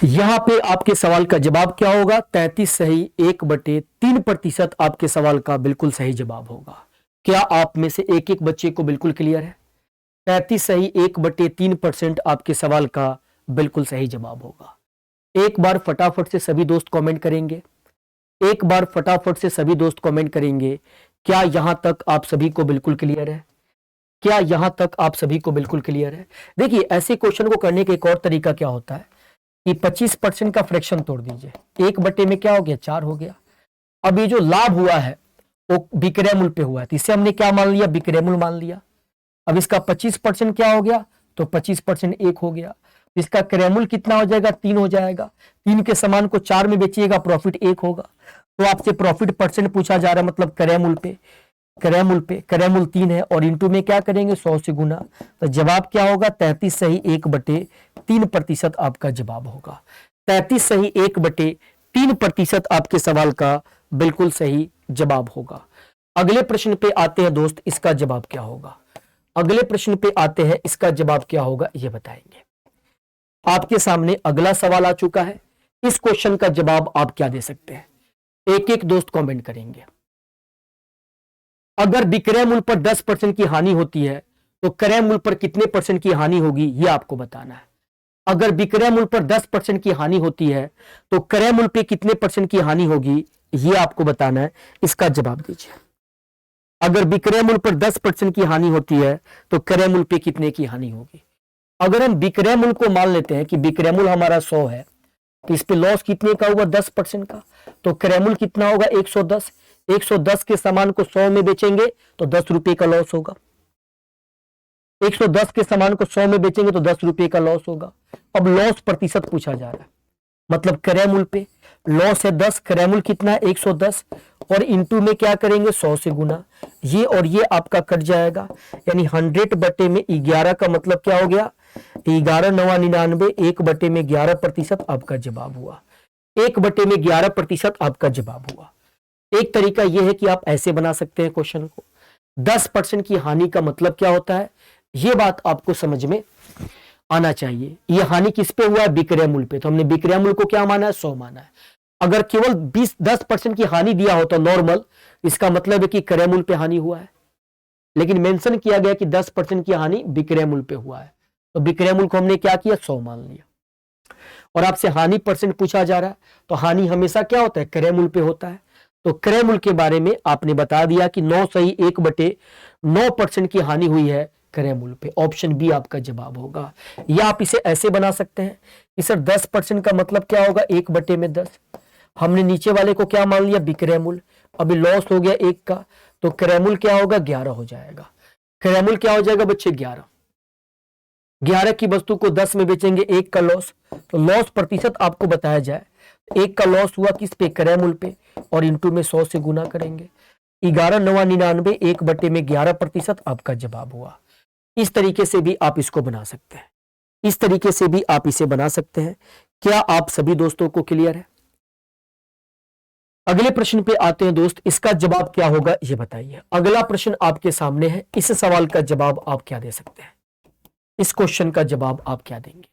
यहां पे आपके सवाल का जवाब क्या होगा, 33 सही 1/3% आपके सवाल का बिल्कुल सही जवाब होगा। क्या आप में से एक एक बच्चे को बिल्कुल क्लियर है? 33 सही 1/3% आपके सवाल का बिल्कुल सही जवाब होगा। एक बार फटाफट से सभी दोस्त कमेंट करेंगे, एक बार फटाफट से सभी दोस्त कमेंट करेंगे। क्या यहां तक आप सभी को बिल्कुल क्लियर है? क्या यहां तक आप सभी को बिल्कुल क्लियर है? देखिए, ऐसे क्वेश्चन को करने का एक और तरीका क्या होता है कि 25% का फ्रैक्शन तोड़ दीजिए, 1/, में क्या हो गया, 4 हो गया। अब ये जो लाभ हुआ है वो विक्रय मूल्य पे हुआ है, तो इसे हमने क्या मान लिया, विक्रय मूल्य मान लिया। अब इसका 25% क्या हो गया, तो 25% 1 हो गया। इसका क्रय मूल्य कितना हो जाएगा, 3 हो जाएगा। 3 के सामान को 4 में बेचिएगा, प्रॉफिट 1 होगा। तो आपसे प्रॉफिट परसेंट पूछा जा रहा है, मतलब क्रय मूल्य पे, क्रय मूल्य 3 है, और इंटू में क्या करेंगे, 100 से गुना। तो जवाब क्या होगा, 33 सही 1/3% आपका जवाब होगा। 33 सही 1/3% आपके सवाल का बिल्कुल सही जवाब होगा। अगले प्रश्न पे आते हैं दोस्त, इसका जवाब क्या होगा? अगले प्रश्न पे आते हैं, इसका जवाब क्या होगा ये बताएंगे। आपके सामने अगला सवाल आ चुका है। इस क्वेश्चन का जवाब आप क्या दे सकते हैं? एक एक दोस्त कमेंट करेंगे। अगर विक्रय मूल्य पर 10% की हानि होती है तो क्रय मूल्य पर कितने परसेंट की हानि होगी, यह आपको बताना है। अगर विक्रय मूल्य पर 10% की हानि होती है तो क्रय मूल्य पे कितने परसेंट की हानि होगी, यह आपको बताना है। इसका जवाब दीजिए। अगर विक्रय मूल्य पर 10% की हानि होती है तो क्रय मूल्य पे कितने की हानि होगी? अगर हम विक्रय मूल्य को मान लेते हैं कि विक्रय मूल्य हमारा 100 है, तो इस पे लॉस कितने का होगा, 10% का। तो क्रय मूल्य कितना होगा, 110। 110 के सामान को 100 में बेचेंगे तो 10 रुपए का लॉस होगा। 110 के सामान को 100 में बेचेंगे तो 10 रुपए का लॉस होगा। अब लॉस प्रतिशत पूछा जा रहा है, मतलब क्रय मूल्य पे लॉस है 10, क्रय मूल्य कितना है, 110, और इंटू में क्या करेंगे, 100 से गुना। ये और ये आपका कट जाएगा, यानी 100/11 का मतलब क्या हो गया, 11×9=99। 1/11% आपका जवाब हुआ। 1/11% आपका जवाब हुआ। एक तरीका यह है कि आप ऐसे बना सकते हैं क्वेश्चन को। 10% की हानि का मतलब क्या होता है, यह बात आपको समझ में आना चाहिए। यह हानि किस पे हुआ है, विक्रय मूल्य पे। तो हमने विक्रय मूल्य को क्या माना है, 100 माना है। अगर केवल 10% की हानि दिया हो तो नॉर्मल, इसका मतलब है कि क्रय मूल्य पे हानि हुआ है। लेकिन मेंशन किया गया कि 10% की हानि विक्रय मूल्य पे हुआ है, तो विक्रय मूल्य को हमने क्या किया, 100 मान लिया। और आपसे हानि परसेंट पूछा जा रहा है, तो हानि हमेशा क्या होता है, क्रय मूल्य पे होता है। तो क्रय मूल्य के बारे में आपने बता दिया कि 9 सही 1/9% की हानि हुई है, क्रय पे। ऑप्शन बी आपका जवाब होगा। या आप इसे ऐसे बना सकते हैं कि सर 10% का मतलब क्या होगा, 1/10। हमने नीचे वाले को क्या मान लिया, विक्रय मूल्य। अभी लॉस हो गया 1 का, तो क्रय मूल्य क्या होगा, 11 हो जाएगा। क्रय मूल्य क्या हो जाएगा बच्चे, 11 की वस्तु को 10 में बेचेंगे, 1 का लॉस। तो लॉस प्रतिशत आपको बताया जाए, 1 का लॉस हुआ किस पे, क्रय मूल्य पे, और इंटू में 100 से गुना करेंगे। 11,999, 1/11% आपका जवाब हुआ। इस तरीके से भी आप इसको बना सकते हैं, इस तरीके से भी आप इसे बना सकते हैं। क्या आप सभी दोस्तों को क्लियर है? अगले प्रश्न पे आते हैं दोस्त, इसका जवाब क्या होगा ये बताइए। अगला प्रश्न आपके सामने है, इस सवाल का जवाब आप क्या दे सकते हैं, इस क्वेश्चन का जवाब आप क्या देंगे?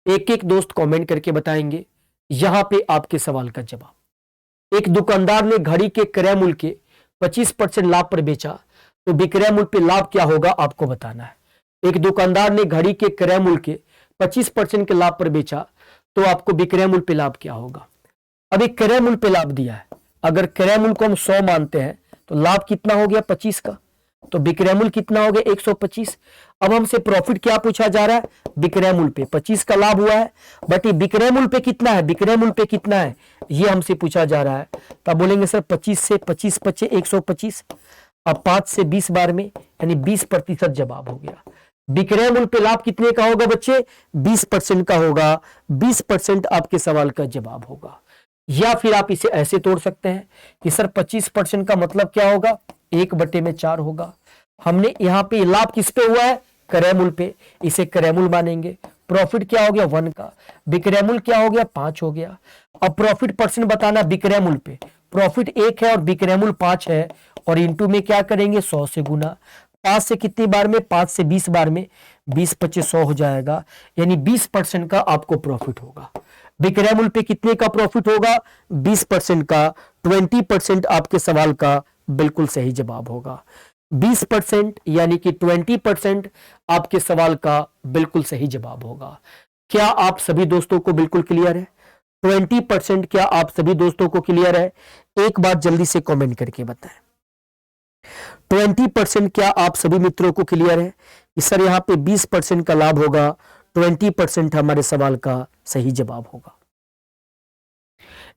एक एक दोस्त कमेंट करके बताएंगे यहां पे आपके सवाल का जवाब। एक दुकानदार ने घड़ी के क्रय मूल्य के 25% लाभ पर बेचा, तो विक्रय मूल्य पे लाभ क्या होगा आपको बताना है। एक दुकानदार ने घड़ी के क्रय मूल्य के 25% के लाभ पर बेचा, तो आपको विक्रय मूल्य पे लाभ क्या होगा। अभी क्रय मूल्य पे लाभ दिया है, अगर क्रय मूल्य को हम 100 मानते हैं तो लाभ कितना हो गया 25 का, तो विक्रय मूल्य कितना हो गया 125। अब हमसे प्रॉफिट क्या पूछा जा रहा है, विक्रय मूल्य पे 25 का लाभ हुआ है, बट ये विक्रय मूल्य पे कितना है, विक्रय मूल्य पे कितना है ये हमसे पूछा जा रहा है। तब बोलेंगे सर 25 से 25 बचे 125, अब 5 से 20 बार में यानी 20% जवाब हो गया। विक्रय मूल्य पे लाभ कितने का होगा बच्चे, 20% का होगा। 20% आपके सवाल का जवाब होगा। या फिर आप इसे ऐसे तोड़ सकते हैं कि सर 25% का मतलब क्या होगा, 1/4 होगा। हमने यहां पे लाभ किस पे हुआ है, क्रय मूल्य पे, इसे क्रय मूल्य मानेंगे। प्रॉफिट क्या हो गया 1 का, विक्रय मूल्य क्या हो गया 5 हो गया। अब प्रॉफिट परसेंट बताना विक्रय मूल्य पे, प्रॉफिट 1 है और विक्रय मूल्य 5 है, और इंटू में क्या करेंगे 100 से गुना। 5 से कितनी बार में, 5 से 20 बार में, 20 25 100 हो जाएगा, यानी 20% का आपको प्रॉफिट होगा। विक्रय मूल्य पे कितने का प्रॉफिट होगा, 20% का। 20% आपके सवाल का बिल्कुल सही जवाब होगा। 20% यानी कि 20% आपके सवाल का बिल्कुल सही जवाब होगा। क्या आप सभी दोस्तों को बिल्कुल क्लियर है? 20% क्या आप सभी दोस्तों को क्लियर है? एक बात जल्दी से कमेंट करके बताएं। 20% क्या आप सभी मित्रों को क्लियर है कि सर यहां पे 20% का लाभ होगा, 20% हमारे सवाल का सही जवाब होगा।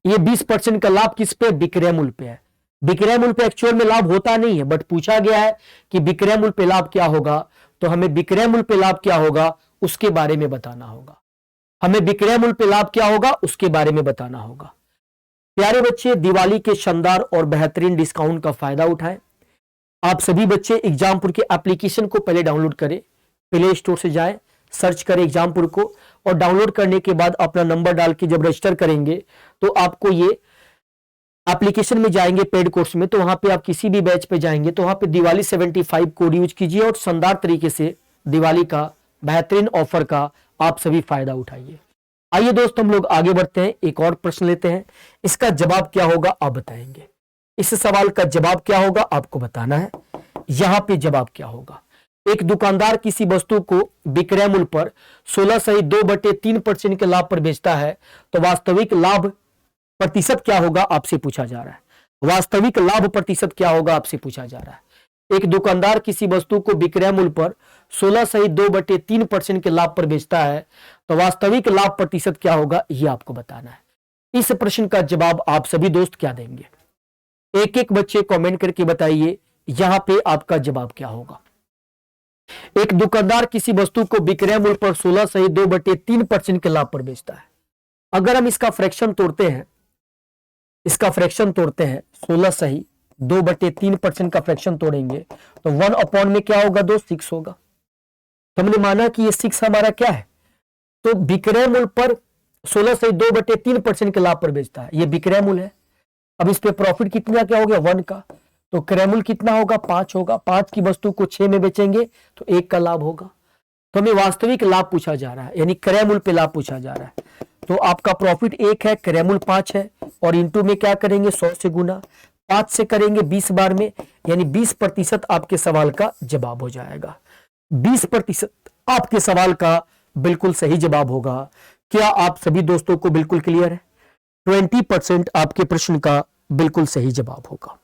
ये 20% का लाभ किस पे, विक्रय मूल्य पे है। विक्रय मूल्य पे एक्चुअल में लाभ होता नहीं है, बट पूछा गया है कि विक्रय मूल्य पे लाभ क्या होगा, तो हमें विक्रय मूल्य पे लाभ क्या होगा उसके बारे में बताना होगा। हमें विक्रय मूल्य पे लाभ क्या होगा उसके बारे में बताना होगा। प्यारे बच्चे, दिवाली के शानदार और बेहतरीन डिस्काउंट का फायदा उठाएं। आप सभी बच्चे एग्जामपुर के एप्लीकेशन को पहले डाउनलोड करें, प्ले स्टोर से जाएं, सर्च करें एग्जामपुर को, और डाउनलोड करने के बाद अपना नंबर डाल के जब रजिस्टर करेंगे तो आपको ये एप्लीकेशन में जाएंगे पेड कोर्स में, तो वहां पे आप किसी भी बैच पे जाएंगे तो वहां पे दिवाली 75 कोड यूज कीजिए और शानदार तरीके से दिवाली का बेहतरीन ऑफर का आप सभी फायदा उठाइए। आइए दोस्त हम लोग आगे बढ़ते हैं, एक और प्रश्न लेते हैं। इसका जवाब क्या होगा आप बताएंगे। इस सवाल का जवाब क्या होगा आपको बताना है। यहां पे जवाब क्या होगा, एक दुकानदार किसी वस्तु को विक्रय मूल्य पर 16 सही 2/3% के लाभ पर बेचता है, तो वास्तविक लाभ प्रतिशत क्या होगा आपसे पूछा जा रहा है। वास्तविक लाभ प्रतिशत क्या होगा आपसे पूछा जा रहा है। एक दुकानदार किसी वस्तु को विक्रय मूल्य पर 16 सही 2/3% के लाभ पर बेचता है, तो वास्तविक लाभ प्रतिशत क्या होगा ये आपको बताना है। इस प्रश्न का जवाब आप सभी दोस्त क्या देंगे, एक एक बच्चे कमेंट करके बताइए यहां पे आपका जवाब क्या होगा। एक दुकानदार किसी वस्तु को विक्रय मूल्य पर 16 सही 2/3% के लाभ पर बेचता है। अगर हम इसका फ्रैक्शन तोड़ते हैं, 16 सही 2/3% का फ्रैक्शन तोड़ेंगे तो 1 में क्या होगा दोस्त 6 होगा। तो हमने माना कि ये 6 हमारा क्या है, तो विक्रय मूल्य पर 16 सही 2/3% के लाभ पर बेचता है, ये विक्रय मूल्य है। अब इस पे प्रॉफिट कितना क्या हो गया 1 का, तो क्रय मूल्य कितना होगा 5 होगा। 5 की वस्तु को 6 में बेचेंगे तो 1 का लाभ होगा। तो हमें वास्तविक लाभ पूछा जा रहा है, यानी क्रय मूल्य पे लाभ पूछा जा रहा है। तो आपका प्रॉफिट 1 है, क्रय मूल्य 5 है, और इंटू में क्या करेंगे 100 से गुना। 5 से करेंगे 20 बार में, यानी 20% आपके सवाल का जवाब हो जाएगा। 20% आपके सवाल का बिल्कुल सही जवाब होगा। क्या आप सभी दोस्तों को बिल्कुल क्लियर है? 20% आपके प्रश्न का बिल्कुल सही जवाब होगा।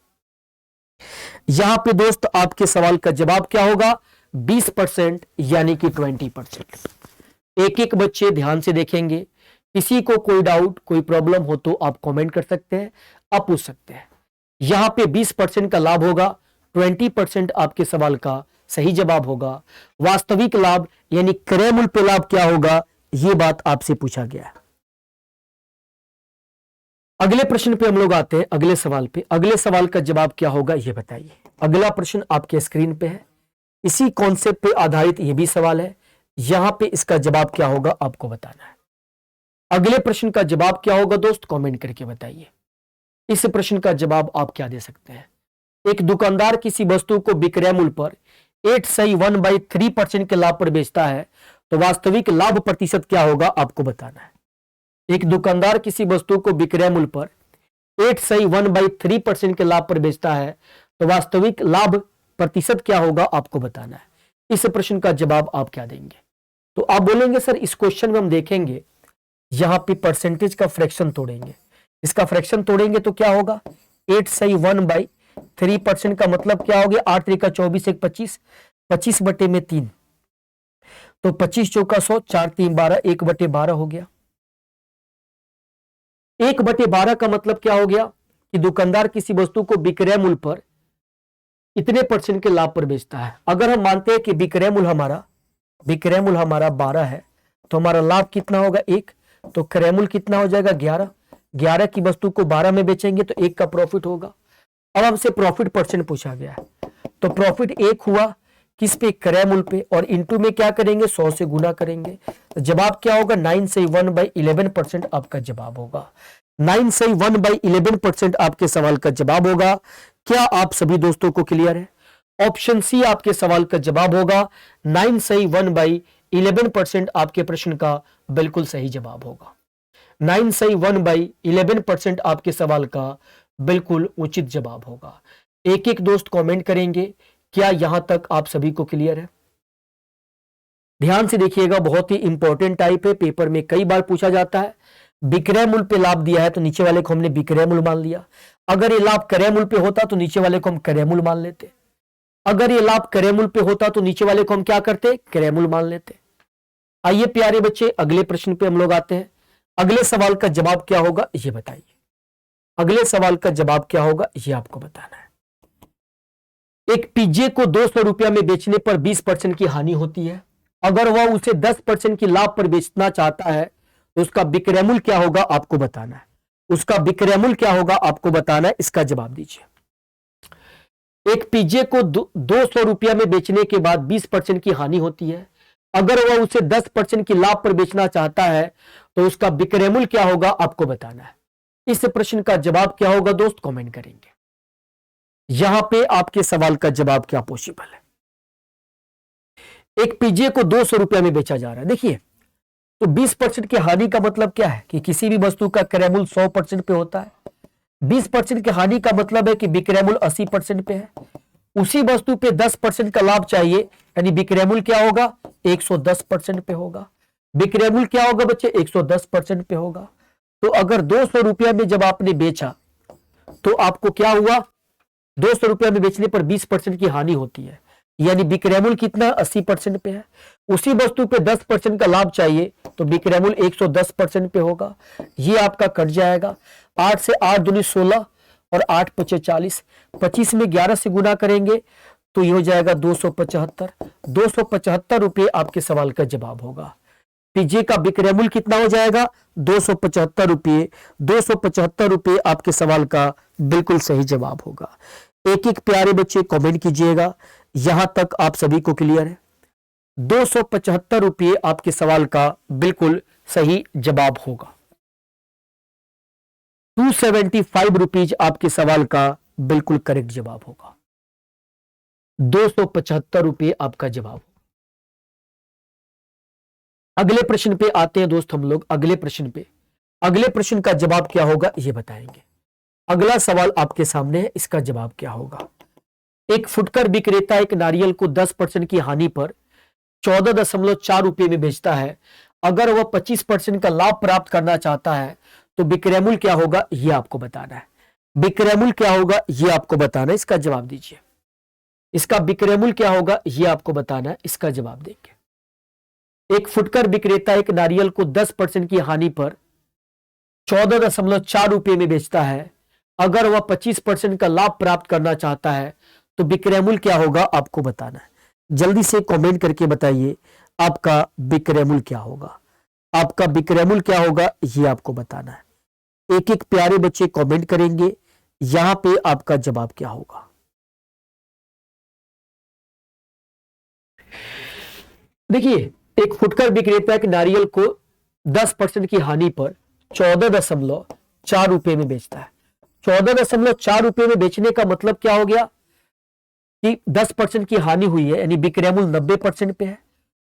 यहां पे दोस्त आपके सवाल का जवाब क्या होगा, 20% यानी कि 20%। एक एक बच्चे ध्यान से देखेंगे। किसी को कोई डाउट कोई प्रॉब्लम हो तो आप कमेंट कर सकते हैं, आप पूछ सकते हैं। यहां पे 20% का लाभ होगा, 20% आपके सवाल का सही जवाब होगा। वास्तविक लाभ यानी क्रय मूल्य पे लाभ क्या होगा, यह बात आपसे पूछा गया है। अगले प्रश्न पे हम लोग आते हैं, अगले सवाल पे। अगले सवाल का जवाब क्या होगा यह बताइए। अगला प्रश्न आपके स्क्रीन पे है, इसी कॉन्सेप्ट पे आधारित यह भी सवाल है। यहां पे इसका जवाब क्या होगा आपको बताना है। अगले प्रश्न का जवाब क्या होगा दोस्त, कमेंट करके बताइए। इस प्रश्न का जवाब आप क्या दे सकते हैं। एक दुकानदार किसी वस्तु को विक्रय मूल्य पर 8/1/3% के लाभ पर बेचता है, तो वास्तविक लाभ प्रतिशत क्या होगा आपको बताना है। एक दुकानदार किसी वस्तु को विक्रय मूल्य पर 8/1/3% के लाभ पर बेचता है, तो वास्तविक लाभ प्रतिशत क्या होगा आपको बताना है। इस प्रश्न का जवाब आप क्या देंगे। तो आप बोलेंगे सर इस क्वेश्चन में हम देखेंगे यहां पे परसेंटेज का फ्रैक्शन तोड़ेंगे। इसका फ्रैक्शन तोड़ेंगे तो क्या होगा, 8/1/3% का मतलब क्या हो गया, 8 3 का 24 1 25, 25/3, तो 25 चौका 100, 4 3 12, 1/12 हो गया। 1/12 का मतलब क्या हो गया कि दुकानदार किसी वस्तु को विक्रय मूल्य पर इतने परसेंट के लाभ पर बेचता है। अगर हम मानते हैं कि विक्रय मूल्य हमारा 12 है, तो हमारा लाभ कितना होगा 1, तो क्रय मूल्य कितना हो जाएगा 11 की वस्तु को 12 में बेचेंगे तो 1 का प्रॉफिट होगा। अब हमसे प्रॉफिट परसेंट पूछा गया है, तो प्रॉफिट 1 हुआ किस पे, क्रय मूल्य पे, और इंटू में क्या करेंगे 100 से गुना करेंगे। तो जवाब क्या होगा 9/1/11% आपका जवाब होगा। 9/1/11% आपके सवाल का जवाब होगा। क्या आप सभी दोस्तों को क्लियर है। ऑप्शन सी आपके सवाल का जवाब होगा। 9/1/11% आपके प्रश्न का बिल्कुल सही जवाब होगा। 9/1/11% आपके सवाल का बिल्कुल उचित जवाब होगा। एक एक दोस्त कमेंट करेंगे। क्या यहां तक आप सभी को क्लियर है। ध्यान से देखिएगा, बहुत ही इंपॉर्टेंट टाइप है, पेपर में कई बार पूछा जाता है। विक्रय मूल्य पे लाभ दिया है तो नीचे वाले को हमने विक्रय मूल्य मान लिया। अगर ये लाभ क्रय मूल्य पे होता तो नीचे वाले को हम क्रय मूल्य मान लेते। अगर ये लाभ क्रय मूल्य पे होता तो नीचे वाले को हम क्या करते, क्रय मूल्य मान लेते। आइए प्यारे बच्चे अगले प्रश्न पे हम लोग आते हैं। अगले सवाल का जवाब क्या होगा ये बताइए। अगले सवाल का जवाब क्या होगा ये आपको बताना है। एक पिज्जे को 200 रुपया में बेचने पर 20% की हानि होती है। अगर वह उसे 10% की लाभ पर बेचना चाहता है तो उसका विक्रय मूल्य क्या होगा आपको बताना है। उसका विक्रय मूल्य क्या होगा आपको बताना है, इसका जवाब दीजिए। एक पिज्जे को 200 रुपया में बेचने के बाद 20% की हानि होती है। अगर वह उसे 10% की लाभ पर बेचना चाहता है तो उसका विक्रय मूल्य क्या होगा आपको बताना है। इस प्रश्न का जवाब क्या होगा दोस्त, कमेंट करेंगे। यहां पे आपके सवाल का जवाब क्या पॉसिबल है। एक पिज्जे को 200 रुपया में बेचा जा रहा है। देखिए तो 20% की हानि का मतलब क्या है कि किसी भी वस्तु का क्रय मूल्य 100% पे होता है। 20% की हानि का मतलब है कि विक्रय मूल्य 80% पे है। उसी वस्तु पे 10% का लाभ चाहिए, यानी विक्रय मूल्य क्या होगा 110% पे होगा। विक्रय मूल्य क्या होगा बच्चे 110% पे होगा। तो अगर 200 रुपया में जब आपने बेचा तो आपको क्या हुआ, 200 रुपया में बेचने पर 20% की हानि होती है, यानी विक्रय मूल्य कितना 80% पे है। उसी वस्तु पे 10% का लाभ चाहिए तो विक्रय मूल्य 110% पे होगा। ये आपका कट जाएगा। 8 से 8 दूनी 16 और 8 पचे 40, 25 में 11 से गुना करेंगे तो ये हो जाएगा 275। 275 रुपये आपके सवाल का जवाब होगा। पिज्जे का विक्रय मूल्य कितना हो जाएगा 275 रुपये। 275 रुपये आपके सवाल का बिल्कुल सही जवाब होगा। एक एक प्यारे बच्चे कमेंट कीजिएगा। यहां तक आप सभी को क्लियर है। 275 रुपये आपके सवाल का बिल्कुल सही जवाब होगा। 275 रुपीज आपके सवाल का बिल्कुल करेक्ट जवाब होगा। 275 रुपये आपका जवाब। अगले प्रश्न पे आते हैं दोस्त हम लोग। अगले प्रश्न पे, अगले प्रश्न का जवाब क्या होगा ये बताएंगे। अगला सवाल आपके सामने है, इसका जवाब क्या होगा। एक फुटकर विक्रेता एक नारियल को 10% की हानि पर 14.4 रुपये में बेचता है। अगर वह 25% का लाभ प्राप्त करना चाहता है तो विक्रय मूल्य क्या होगा यह आपको बताना है। विक्रय मूल्य क्या होगा यह आपको बताना है, इसका जवाब दीजिए। इसका विक्रय मूल्य क्या होगा ये आपको बताना है, इसका जवाब देंगे। एक फुटकर विक्रेता एक नारियल को 10% की हानि पर 14.4 रुपए में बेचता है। अगर वह 25% का लाभ प्राप्त करना चाहता है तो विक्रय मूल्य क्या होगा आपको बताना है। जल्दी से कमेंट करके बताइए आपका विक्रय मूल्य क्या होगा, आपका विक्रय मूल्य क्या होगा ये आपको बताना है। एक एक प्यारे बच्चे कमेंट करेंगे, यहां पे आपका जवाब क्या होगा। देखिए, एक फुटकर विक्रेता एक नारियल को 10% की हानि पर 14.4 रुपए में बेचता है। 14.4 रुपए में बेचने का मतलब क्या हो गया कि 10% की हानि हुई है, यानी विक्रय मूल्य 90% पे है।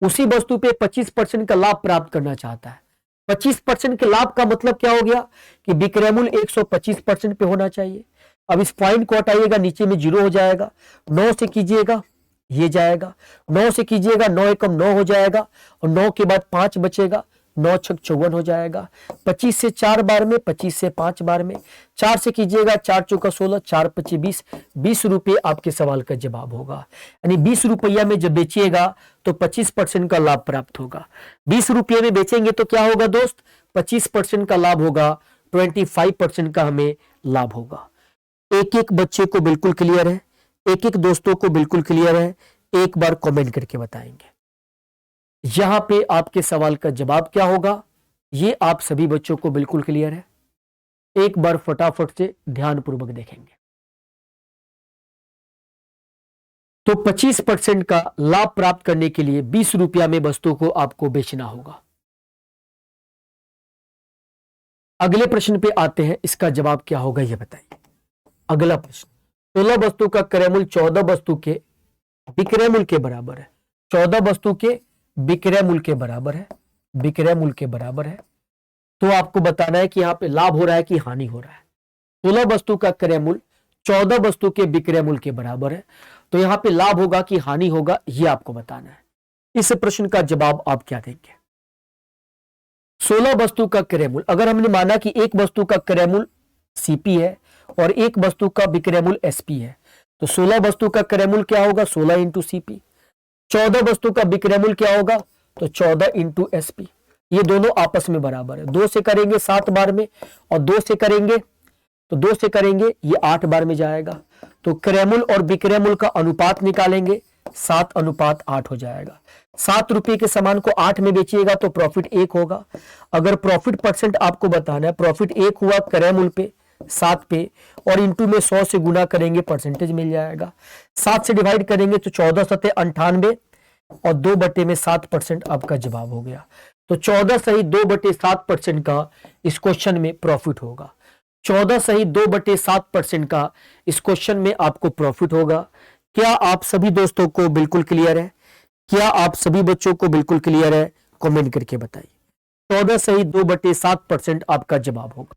उसी वस्तु पे 25% का लाभ प्राप्त करना चाहता है। 25% के लाभ का मतलब क्या हो गया कि विक्रय मूल्य 125% पे होना चाहिए। अब इस पॉइंट को हटाइएगा, नीचे में 0 हो जाएगा। 9 से कीजिएगा, ये जाएगा। 9 से कीजिएगा, 9 एकम 9 हो जाएगा और 9 के बाद 5 बचेगा, 9 छक 54 हो जाएगा। 25 से 4 बार में, 25 से 5 बार में, 4 से कीजिएगा, 4 चौका 16, 4 पच्चीस 20, 20 रुपये आपके सवाल का जवाब होगा। यानी 20 रुपया में जब बेचिएगा तो 25% का लाभ प्राप्त होगा। 20 रुपये में बेचेंगे तो क्या होगा दोस्त, 25% का लाभ होगा, 25% का हमें लाभ होगा। एक एक बच्चे को बिल्कुल क्लियर है, एक एक दोस्तों को बिल्कुल क्लियर है, एक बार कमेंट करके बताएंगे यहां पे आपके सवाल का जवाब क्या होगा। ये आप सभी बच्चों को बिल्कुल क्लियर है, एक बार फटाफट से ध्यानपूर्वक देखेंगे। तो 25% का लाभ प्राप्त करने के लिए 20 रुपया में वस्तु को आपको बेचना होगा। अगले प्रश्न पे आते हैं, इसका जवाब क्या होगा ये बताइए। अगला प्रश्न, 16 वस्तु का क्रय मूल्य 14 वस्तु के विक्रय मूल्य के बराबर है। 14 वस्तु के विक्रय मूल्य के बराबर है, विक्रय मूल्य के बराबर है। तो आपको बताना है कि यहां पे लाभ हो रहा है कि हानि हो रहा है। 16 वस्तु का क्रय मूल्य 14 वस्तु के विक्रय मूल्य के बराबर है, तो यहां पे लाभ होगा कि हानि होगा ये आपको बताना है। इस प्रश्न का जवाब आप क्या देंगे। 16 वस्तु का क्रय मूल्य, अगर हमने माना कि एक वस्तु का क्रय मूल्य सीपी है और एक वस्तु का विक्रय मूल्य एसपी है, तो 16 वस्तु का क्रय मूल्य क्या होगा, 16 इंटू सीपी। 14 वस्तु का विक्रय मूल्य क्या होगा, तो 14 इंटू एसपी। ये दोनों आपस में बराबर है। 2 से करेंगे 7 बार में और 2 से करेंगे तो 2 से करेंगे ये 8 बार में जाएगा। तो क्रय मूल्य और विक्रय मूल्य का अनुपात निकालेंगे, 7:8 हो जाएगा। 7 रुपये के सामान को 8 में बेचिएगा तो प्रॉफिट 1 होगा। अगर प्रॉफिट परसेंट आपको बताना है, प्रॉफिट 1 हुआ क्रय मूल्य पे 7 पे और इंटू में 100 से गुना करेंगे, परसेंटेज मिल जाएगा। 7 से डिवाइड करेंगे तो 14 सत्ते 98 और 2/7% आपका जवाब हो गया। तो 14 सही 2/7% का इस क्वेश्चन में प्रॉफिट होगा। 14 सही 2/7% का इस क्वेश्चन में आपको प्रॉफिट होगा। क्या आप सभी दोस्तों को बिल्कुल क्लियर है, क्या आप सभी बच्चों को बिल्कुल क्लियर है, कमेंट करके बताइए। 14 सही 2/7% आपका जवाब होगा।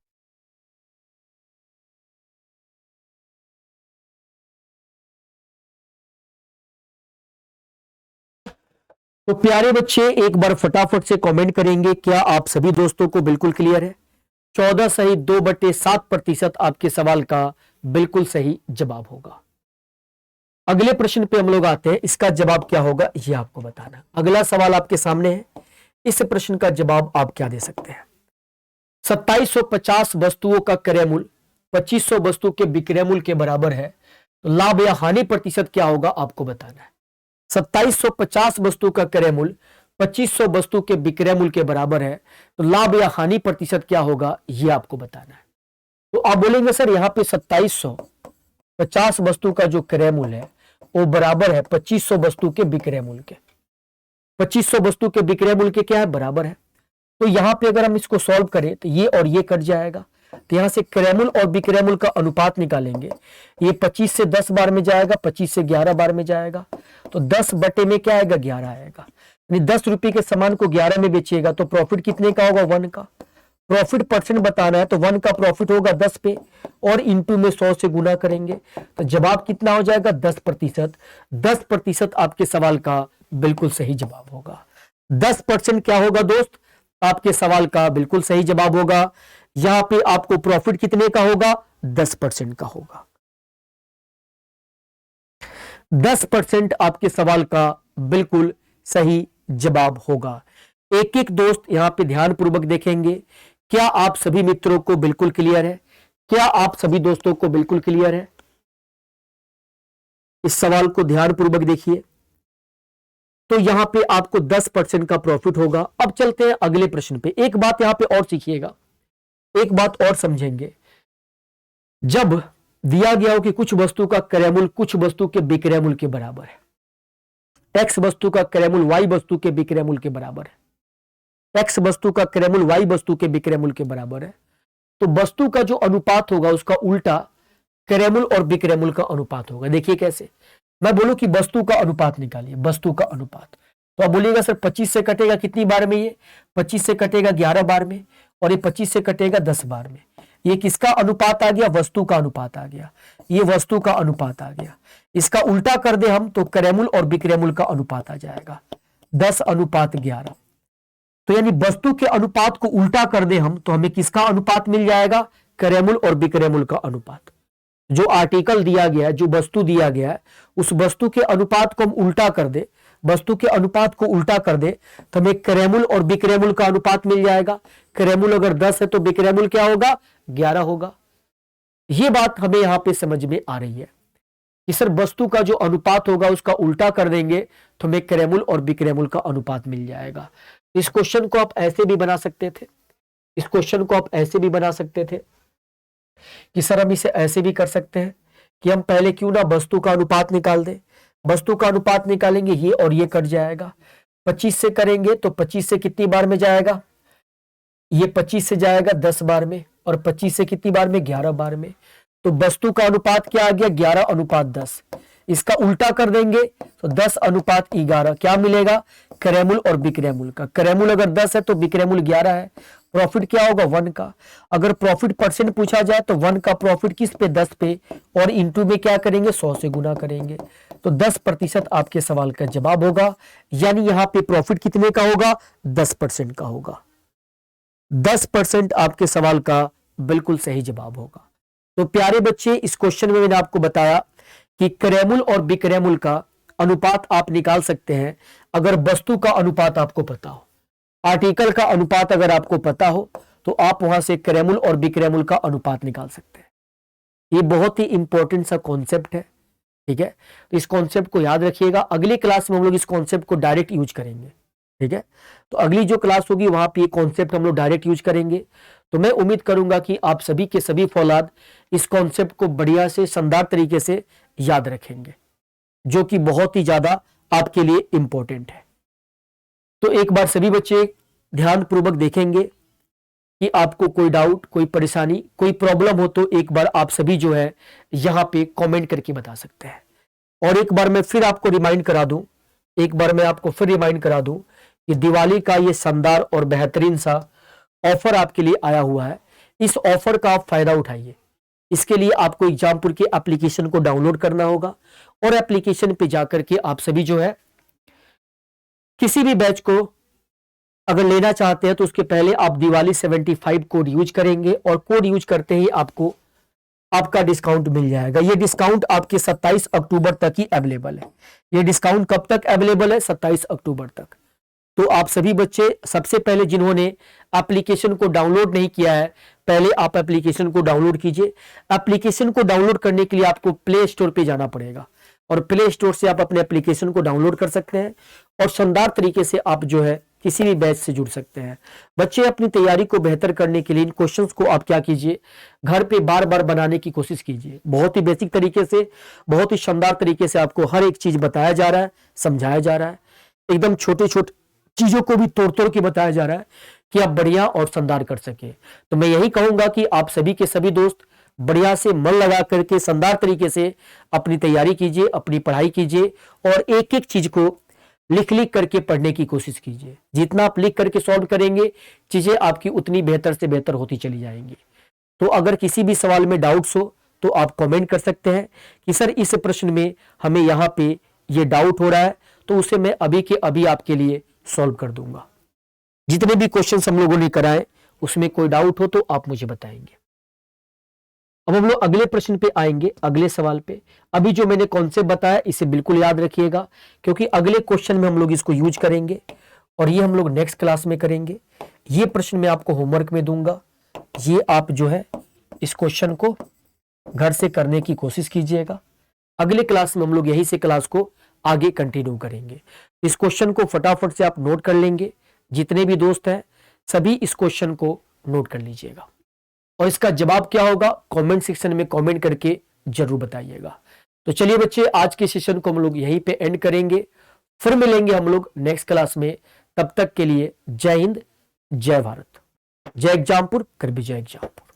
तो प्यारे बच्चे एक बार फटाफट से कमेंट करेंगे, क्या आप सभी दोस्तों को बिल्कुल क्लियर है। 14 सही 2/7% आपके सवाल का बिल्कुल सही जवाब होगा। अगले प्रश्न पे हम लोग आते हैं, इसका जवाब क्या होगा ये आपको बताना। अगला सवाल आपके सामने है, इस प्रश्न का जवाब आप क्या दे सकते हैं। 2750 वस्तुओं का क्रय मूल्य 2500 वस्तु के विक्रय मूल्य के बराबर है, तो लाभ या हानि प्रतिशत क्या होगा आपको बताना है। 2750 वस्तु का क्रय मूल्य 2500 वस्तु के विक्रय मूल्य के बराबर है, तो लाभ या हानि प्रतिशत क्या होगा ये आपको बताना है। तो आप बोलेंगे सर यहाँ पे 2750 वस्तु का जो क्रय मूल्य है वो बराबर है 2500 वस्तु के विक्रय मूल्य के। 2500 वस्तु के विक्रय मूल्य के क्या है, बराबर है। तो यहां पे अगर हम इसको सॉल्व करें तो ये और ये कट जाएगा, तो यहां से क्रय मूल्य और विक्रय मूल्य का अनुपात निकालेंगे। ये 25 से 10 बार में जाएगा, 25 से 11 बार में जाएगा, तो 10 बटे में क्या आएगा, 11 आएगा। यानी 10 रुपए के सामान को 11 में बेचिएगा तो प्रॉफिट कितने का होगा, 1 का। प्रॉफिट परसेंट बताना है तो 1 का प्रॉफिट होगा 10 पे और इंटू में 100 से गुना करेंगे, तो जवाब कितना हो जाएगा, 10%। 10% आपके सवाल का बिल्कुल सही जवाब होगा। 10% क्या होगा दोस्त, आपके सवाल का बिल्कुल सही जवाब होगा। यहां पे आपको प्रॉफिट कितने का होगा, 10% का होगा। 10% आपके सवाल का बिल्कुल सही जवाब होगा। एक एक दोस्त यहां पे ध्यान पूर्वक देखेंगे। क्या आप सभी मित्रों को बिल्कुल क्लियर है? क्या आप सभी दोस्तों को बिल्कुल क्लियर है? इस सवाल को ध्यान पूर्वक देखिए। तो यहां पे आपको 10% का प्रॉफिट होगा। अब चलते हैं अगले प्रश्न पे। एक बात यहां पे और सीखिएगा, एक बात और समझेंगे। जब दिया गया हो कि कुछ वस्तु का क्रय मूल्य कुछ वस्तु के विक्रय मूल्य के बराबर है, एक्स वस्तु का क्रय मूल्य वाई वस्तु के विक्रय मूल्य के बराबर है, एक्स वस्तु का क्रय मूल्य वाई वस्तु के विक्रय मूल्य के बराबर है, तो वस्तु का जो अनुपात होगा उसका उल्टा क्रय मूल्य और विक्रय मूल्य का अनुपात होगा। देखिए कैसे, मैं बोलूं कि वस्तु का अनुपात निकालिए, वस्तु का अनुपात, तो आप बोलिएगा सर 25 से कटेगा कितनी बार में? ये 25 से कटेगा 11 बार में, और ये 25 से कटेगा 10 बार में। ये किसका अनुपात आ गया? वस्तु का अनुपात आ गया। ये वस्तु का अनुपात आ गया। इसका उल्टा कर दे हम तो क्रय मूल्य और विक्रय मूल्य का अनुपात आ जाएगा 10:11। तो यानी वस्तु के अनुपात को उल्टा कर दे हम तो हमें किसका अनुपात मिल जाएगा? क्रय मूल्य और विक्रय मूल्य का अनुपात। जो आर्टिकल दिया गया है, जो वस्तु दिया गया है, उस वस्तु के अनुपात को हम उल्टा कर दे, वस्तु के अनुपात को उल्टा कर दे तो हमें क्रय मूल्य और विक्रय मूल्य का अनुपात मिल जाएगा। क्रय मूल्य अगर 10 है तो विक्रय मूल्य क्या होगा? 11 होगा। यह बात हमें यहां पे समझ में आ रही है कि सर वस्तु का जो अनुपात होगा उसका उल्टा कर देंगे तो हमें क्रय मूल्य और विक्रय मूल्य का अनुपात मिल जाएगा। इस क्वेश्चन को आप ऐसे भी बना सकते थे, इस क्वेश्चन को आप ऐसे भी बना सकते थे कि सर हम इसे ऐसे भी कर सकते हैं कि हम पहले क्यों ना वस्तु का अनुपात निकाल दें। वस्तु का अनुपात निकालेंगे, ये और ये कट जाएगा। 25 से करेंगे तो 25 से कितनी बार में जाएगा? ये 25 से जाएगा 10 बार में, और 25 से कितनी बार में? 11 बार में। तो वस्तु का अनुपात क्या आ गया? 11:10। इसका उल्टा कर देंगे तो 10:11 क्या मिलेगा? क्रय मूल्य और विक्रय मूल्य का। क्रय मूल्य अगर 10 है तो विक्रय मूल्य 11 है। प्रॉफिट क्या होगा? 1 का। अगर प्रॉफिट परसेंट पूछा जाए तो 1 का प्रॉफिट किस पे? 10 पे, और इंटू में क्या करेंगे? 100 से गुना करेंगे। तो 10% आपके सवाल का जवाब होगा। यानी यहां पे प्रॉफिट कितने का होगा? 10% का होगा। 10% आपके सवाल का बिल्कुल सही जवाब होगा। तो प्यारे बच्चे, इस क्वेश्चन में मैंने आपको बताया कि क्रय मूल्य और विक्रय मूल्य का अनुपात आप निकाल सकते हैं अगर वस्तु का अनुपात आपको पता हो। आर्टिकल का अनुपात अगर आपको पता हो तो आप वहां से क्रय मूल्य और विक्रय मूल्य का अनुपात निकाल सकते हैं। ये बहुत ही इंपॉर्टेंट सा कॉन्सेप्ट है, ठीक है। तो इस कॉन्सेप्ट को याद रखिएगा। अगली क्लास में हम लोग इस कॉन्सेप्ट को डायरेक्ट यूज करेंगे, ठीक है। तो अगली जो क्लास होगी वहां पे ये कॉन्सेप्ट हम लोग डायरेक्ट यूज करेंगे। तो मैं उम्मीद करूंगा कि आप सभी के सभी फौलाद इस कॉन्सेप्ट को बढ़िया से शानदार तरीके से याद रखेंगे, जो कि बहुत ही ज्यादा आपके लिए इंपॉर्टेंट है। तो एक बार सभी बच्चे ध्यान पूर्वक देखेंगे कि आपको कोई डाउट, कोई परेशानी, कोई प्रॉब्लम हो तो एक बार आप सभी जो है यहां पे कमेंट करके बता सकते हैं। और एक बार मैं फिर आपको रिमाइंड करा दूं, एक बार मैं आपको फिर रिमाइंड करा दूं कि दिवाली का ये शानदार और बेहतरीन सा ऑफर आपके लिए आया हुआ है। इस ऑफर का आप फायदा उठाइए। इसके लिए आपको एग्जामपुर के एप्लीकेशन को डाउनलोड करना होगा, और एप्लीकेशन पे जाकर के आप सभी जो है किसी भी बैच को अगर लेना चाहते हैं तो उसके पहले आप दिवाली 75 कोड यूज करेंगे, और कोड यूज करते ही आपको आपका डिस्काउंट मिल जाएगा। ये डिस्काउंट आपके 27 अक्टूबर तक ही अवेलेबल है। ये डिस्काउंट कब तक अवेलेबल है? 27 अक्टूबर तक। तो आप सभी बच्चे सबसे पहले जिन्होंने एप्लीकेशन को डाउनलोड नहीं किया है, पहले आप एप्लीकेशन को डाउनलोड कीजिए। एप्लीकेशन को डाउनलोड करने के लिए आपको प्ले स्टोर पे जाना पड़ेगा, और प्ले स्टोर से आप अपने एप्लीकेशन को डाउनलोड कर सकते हैं, और शानदार तरीके से आप जो है किसी भी बैच से जुड़ सकते हैं। बच्चे अपनी तैयारी को बेहतर करने के लिए इन क्वेश्चंस को आप क्या कीजिए, घर पे बार बार बनाने की कोशिश कीजिए। बहुत ही बेसिक तरीके से, बहुत ही शानदार तरीके से आपको हर एक चीज बताया जा रहा है, समझाया जा रहा है। एकदम छोटे छोटे चीजों को भी तोड़ तोड़ के बताया जा रहा है कि आप बढ़िया और शानदार कर सके। तो मैं यही कहूंगा कि आप सभी के सभी दोस्त बढ़िया से मन लगा करके शानदार तरीके से अपनी तैयारी कीजिए, अपनी पढ़ाई कीजिए, और एक एक चीज को लिख लिख करके पढ़ने की कोशिश कीजिए। जितना आप लिख करके सॉल्व करेंगे, चीजें आपकी उतनी बेहतर से बेहतर होती चली जाएंगी। तो अगर किसी भी सवाल में डाउट्स हो तो आप कमेंट कर सकते हैं कि सर इस प्रश्न में हमें यहाँ पे ये डाउट हो रहा है, तो उसे मैं अभी के अभी आपके लिए सॉल्व कर दूंगा। जितने भी क्वेश्चन हम लोगों ने कराए उसमें कोई डाउट हो तो आप मुझे बताएंगे। अब हम लोग अगले प्रश्न पे आएंगे, अगले सवाल पे। अभी जो मैंने कॉन्सेप्ट बताया इसे बिल्कुल याद रखिएगा, क्योंकि अगले क्वेश्चन में हम लोग इसको यूज करेंगे और ये हम लोग नेक्स्ट क्लास में करेंगे। ये प्रश्न मैं आपको होमवर्क में दूंगा, ये आप जो है इस क्वेश्चन को घर से करने की कोशिश कीजिएगा। अगले क्लास में हम लोग यहीं से क्लास को आगे कंटिन्यू करेंगे। इस क्वेश्चन को फटाफट से आप नोट कर लेंगे, जितने भी दोस्त हैं सभी इस क्वेश्चन को नोट कर लीजिएगा और इसका जवाब क्या होगा कमेंट सेक्शन में कमेंट करके जरूर बताइएगा। तो चलिए बच्चे, आज के सेशन को हम लोग यहीं पे एंड करेंगे, फिर मिलेंगे हम लोग नेक्स्ट क्लास में। तब तक के लिए जय हिंद, जय भारत, जय एग्जामपुर, कर भी जय एग्जामपुर।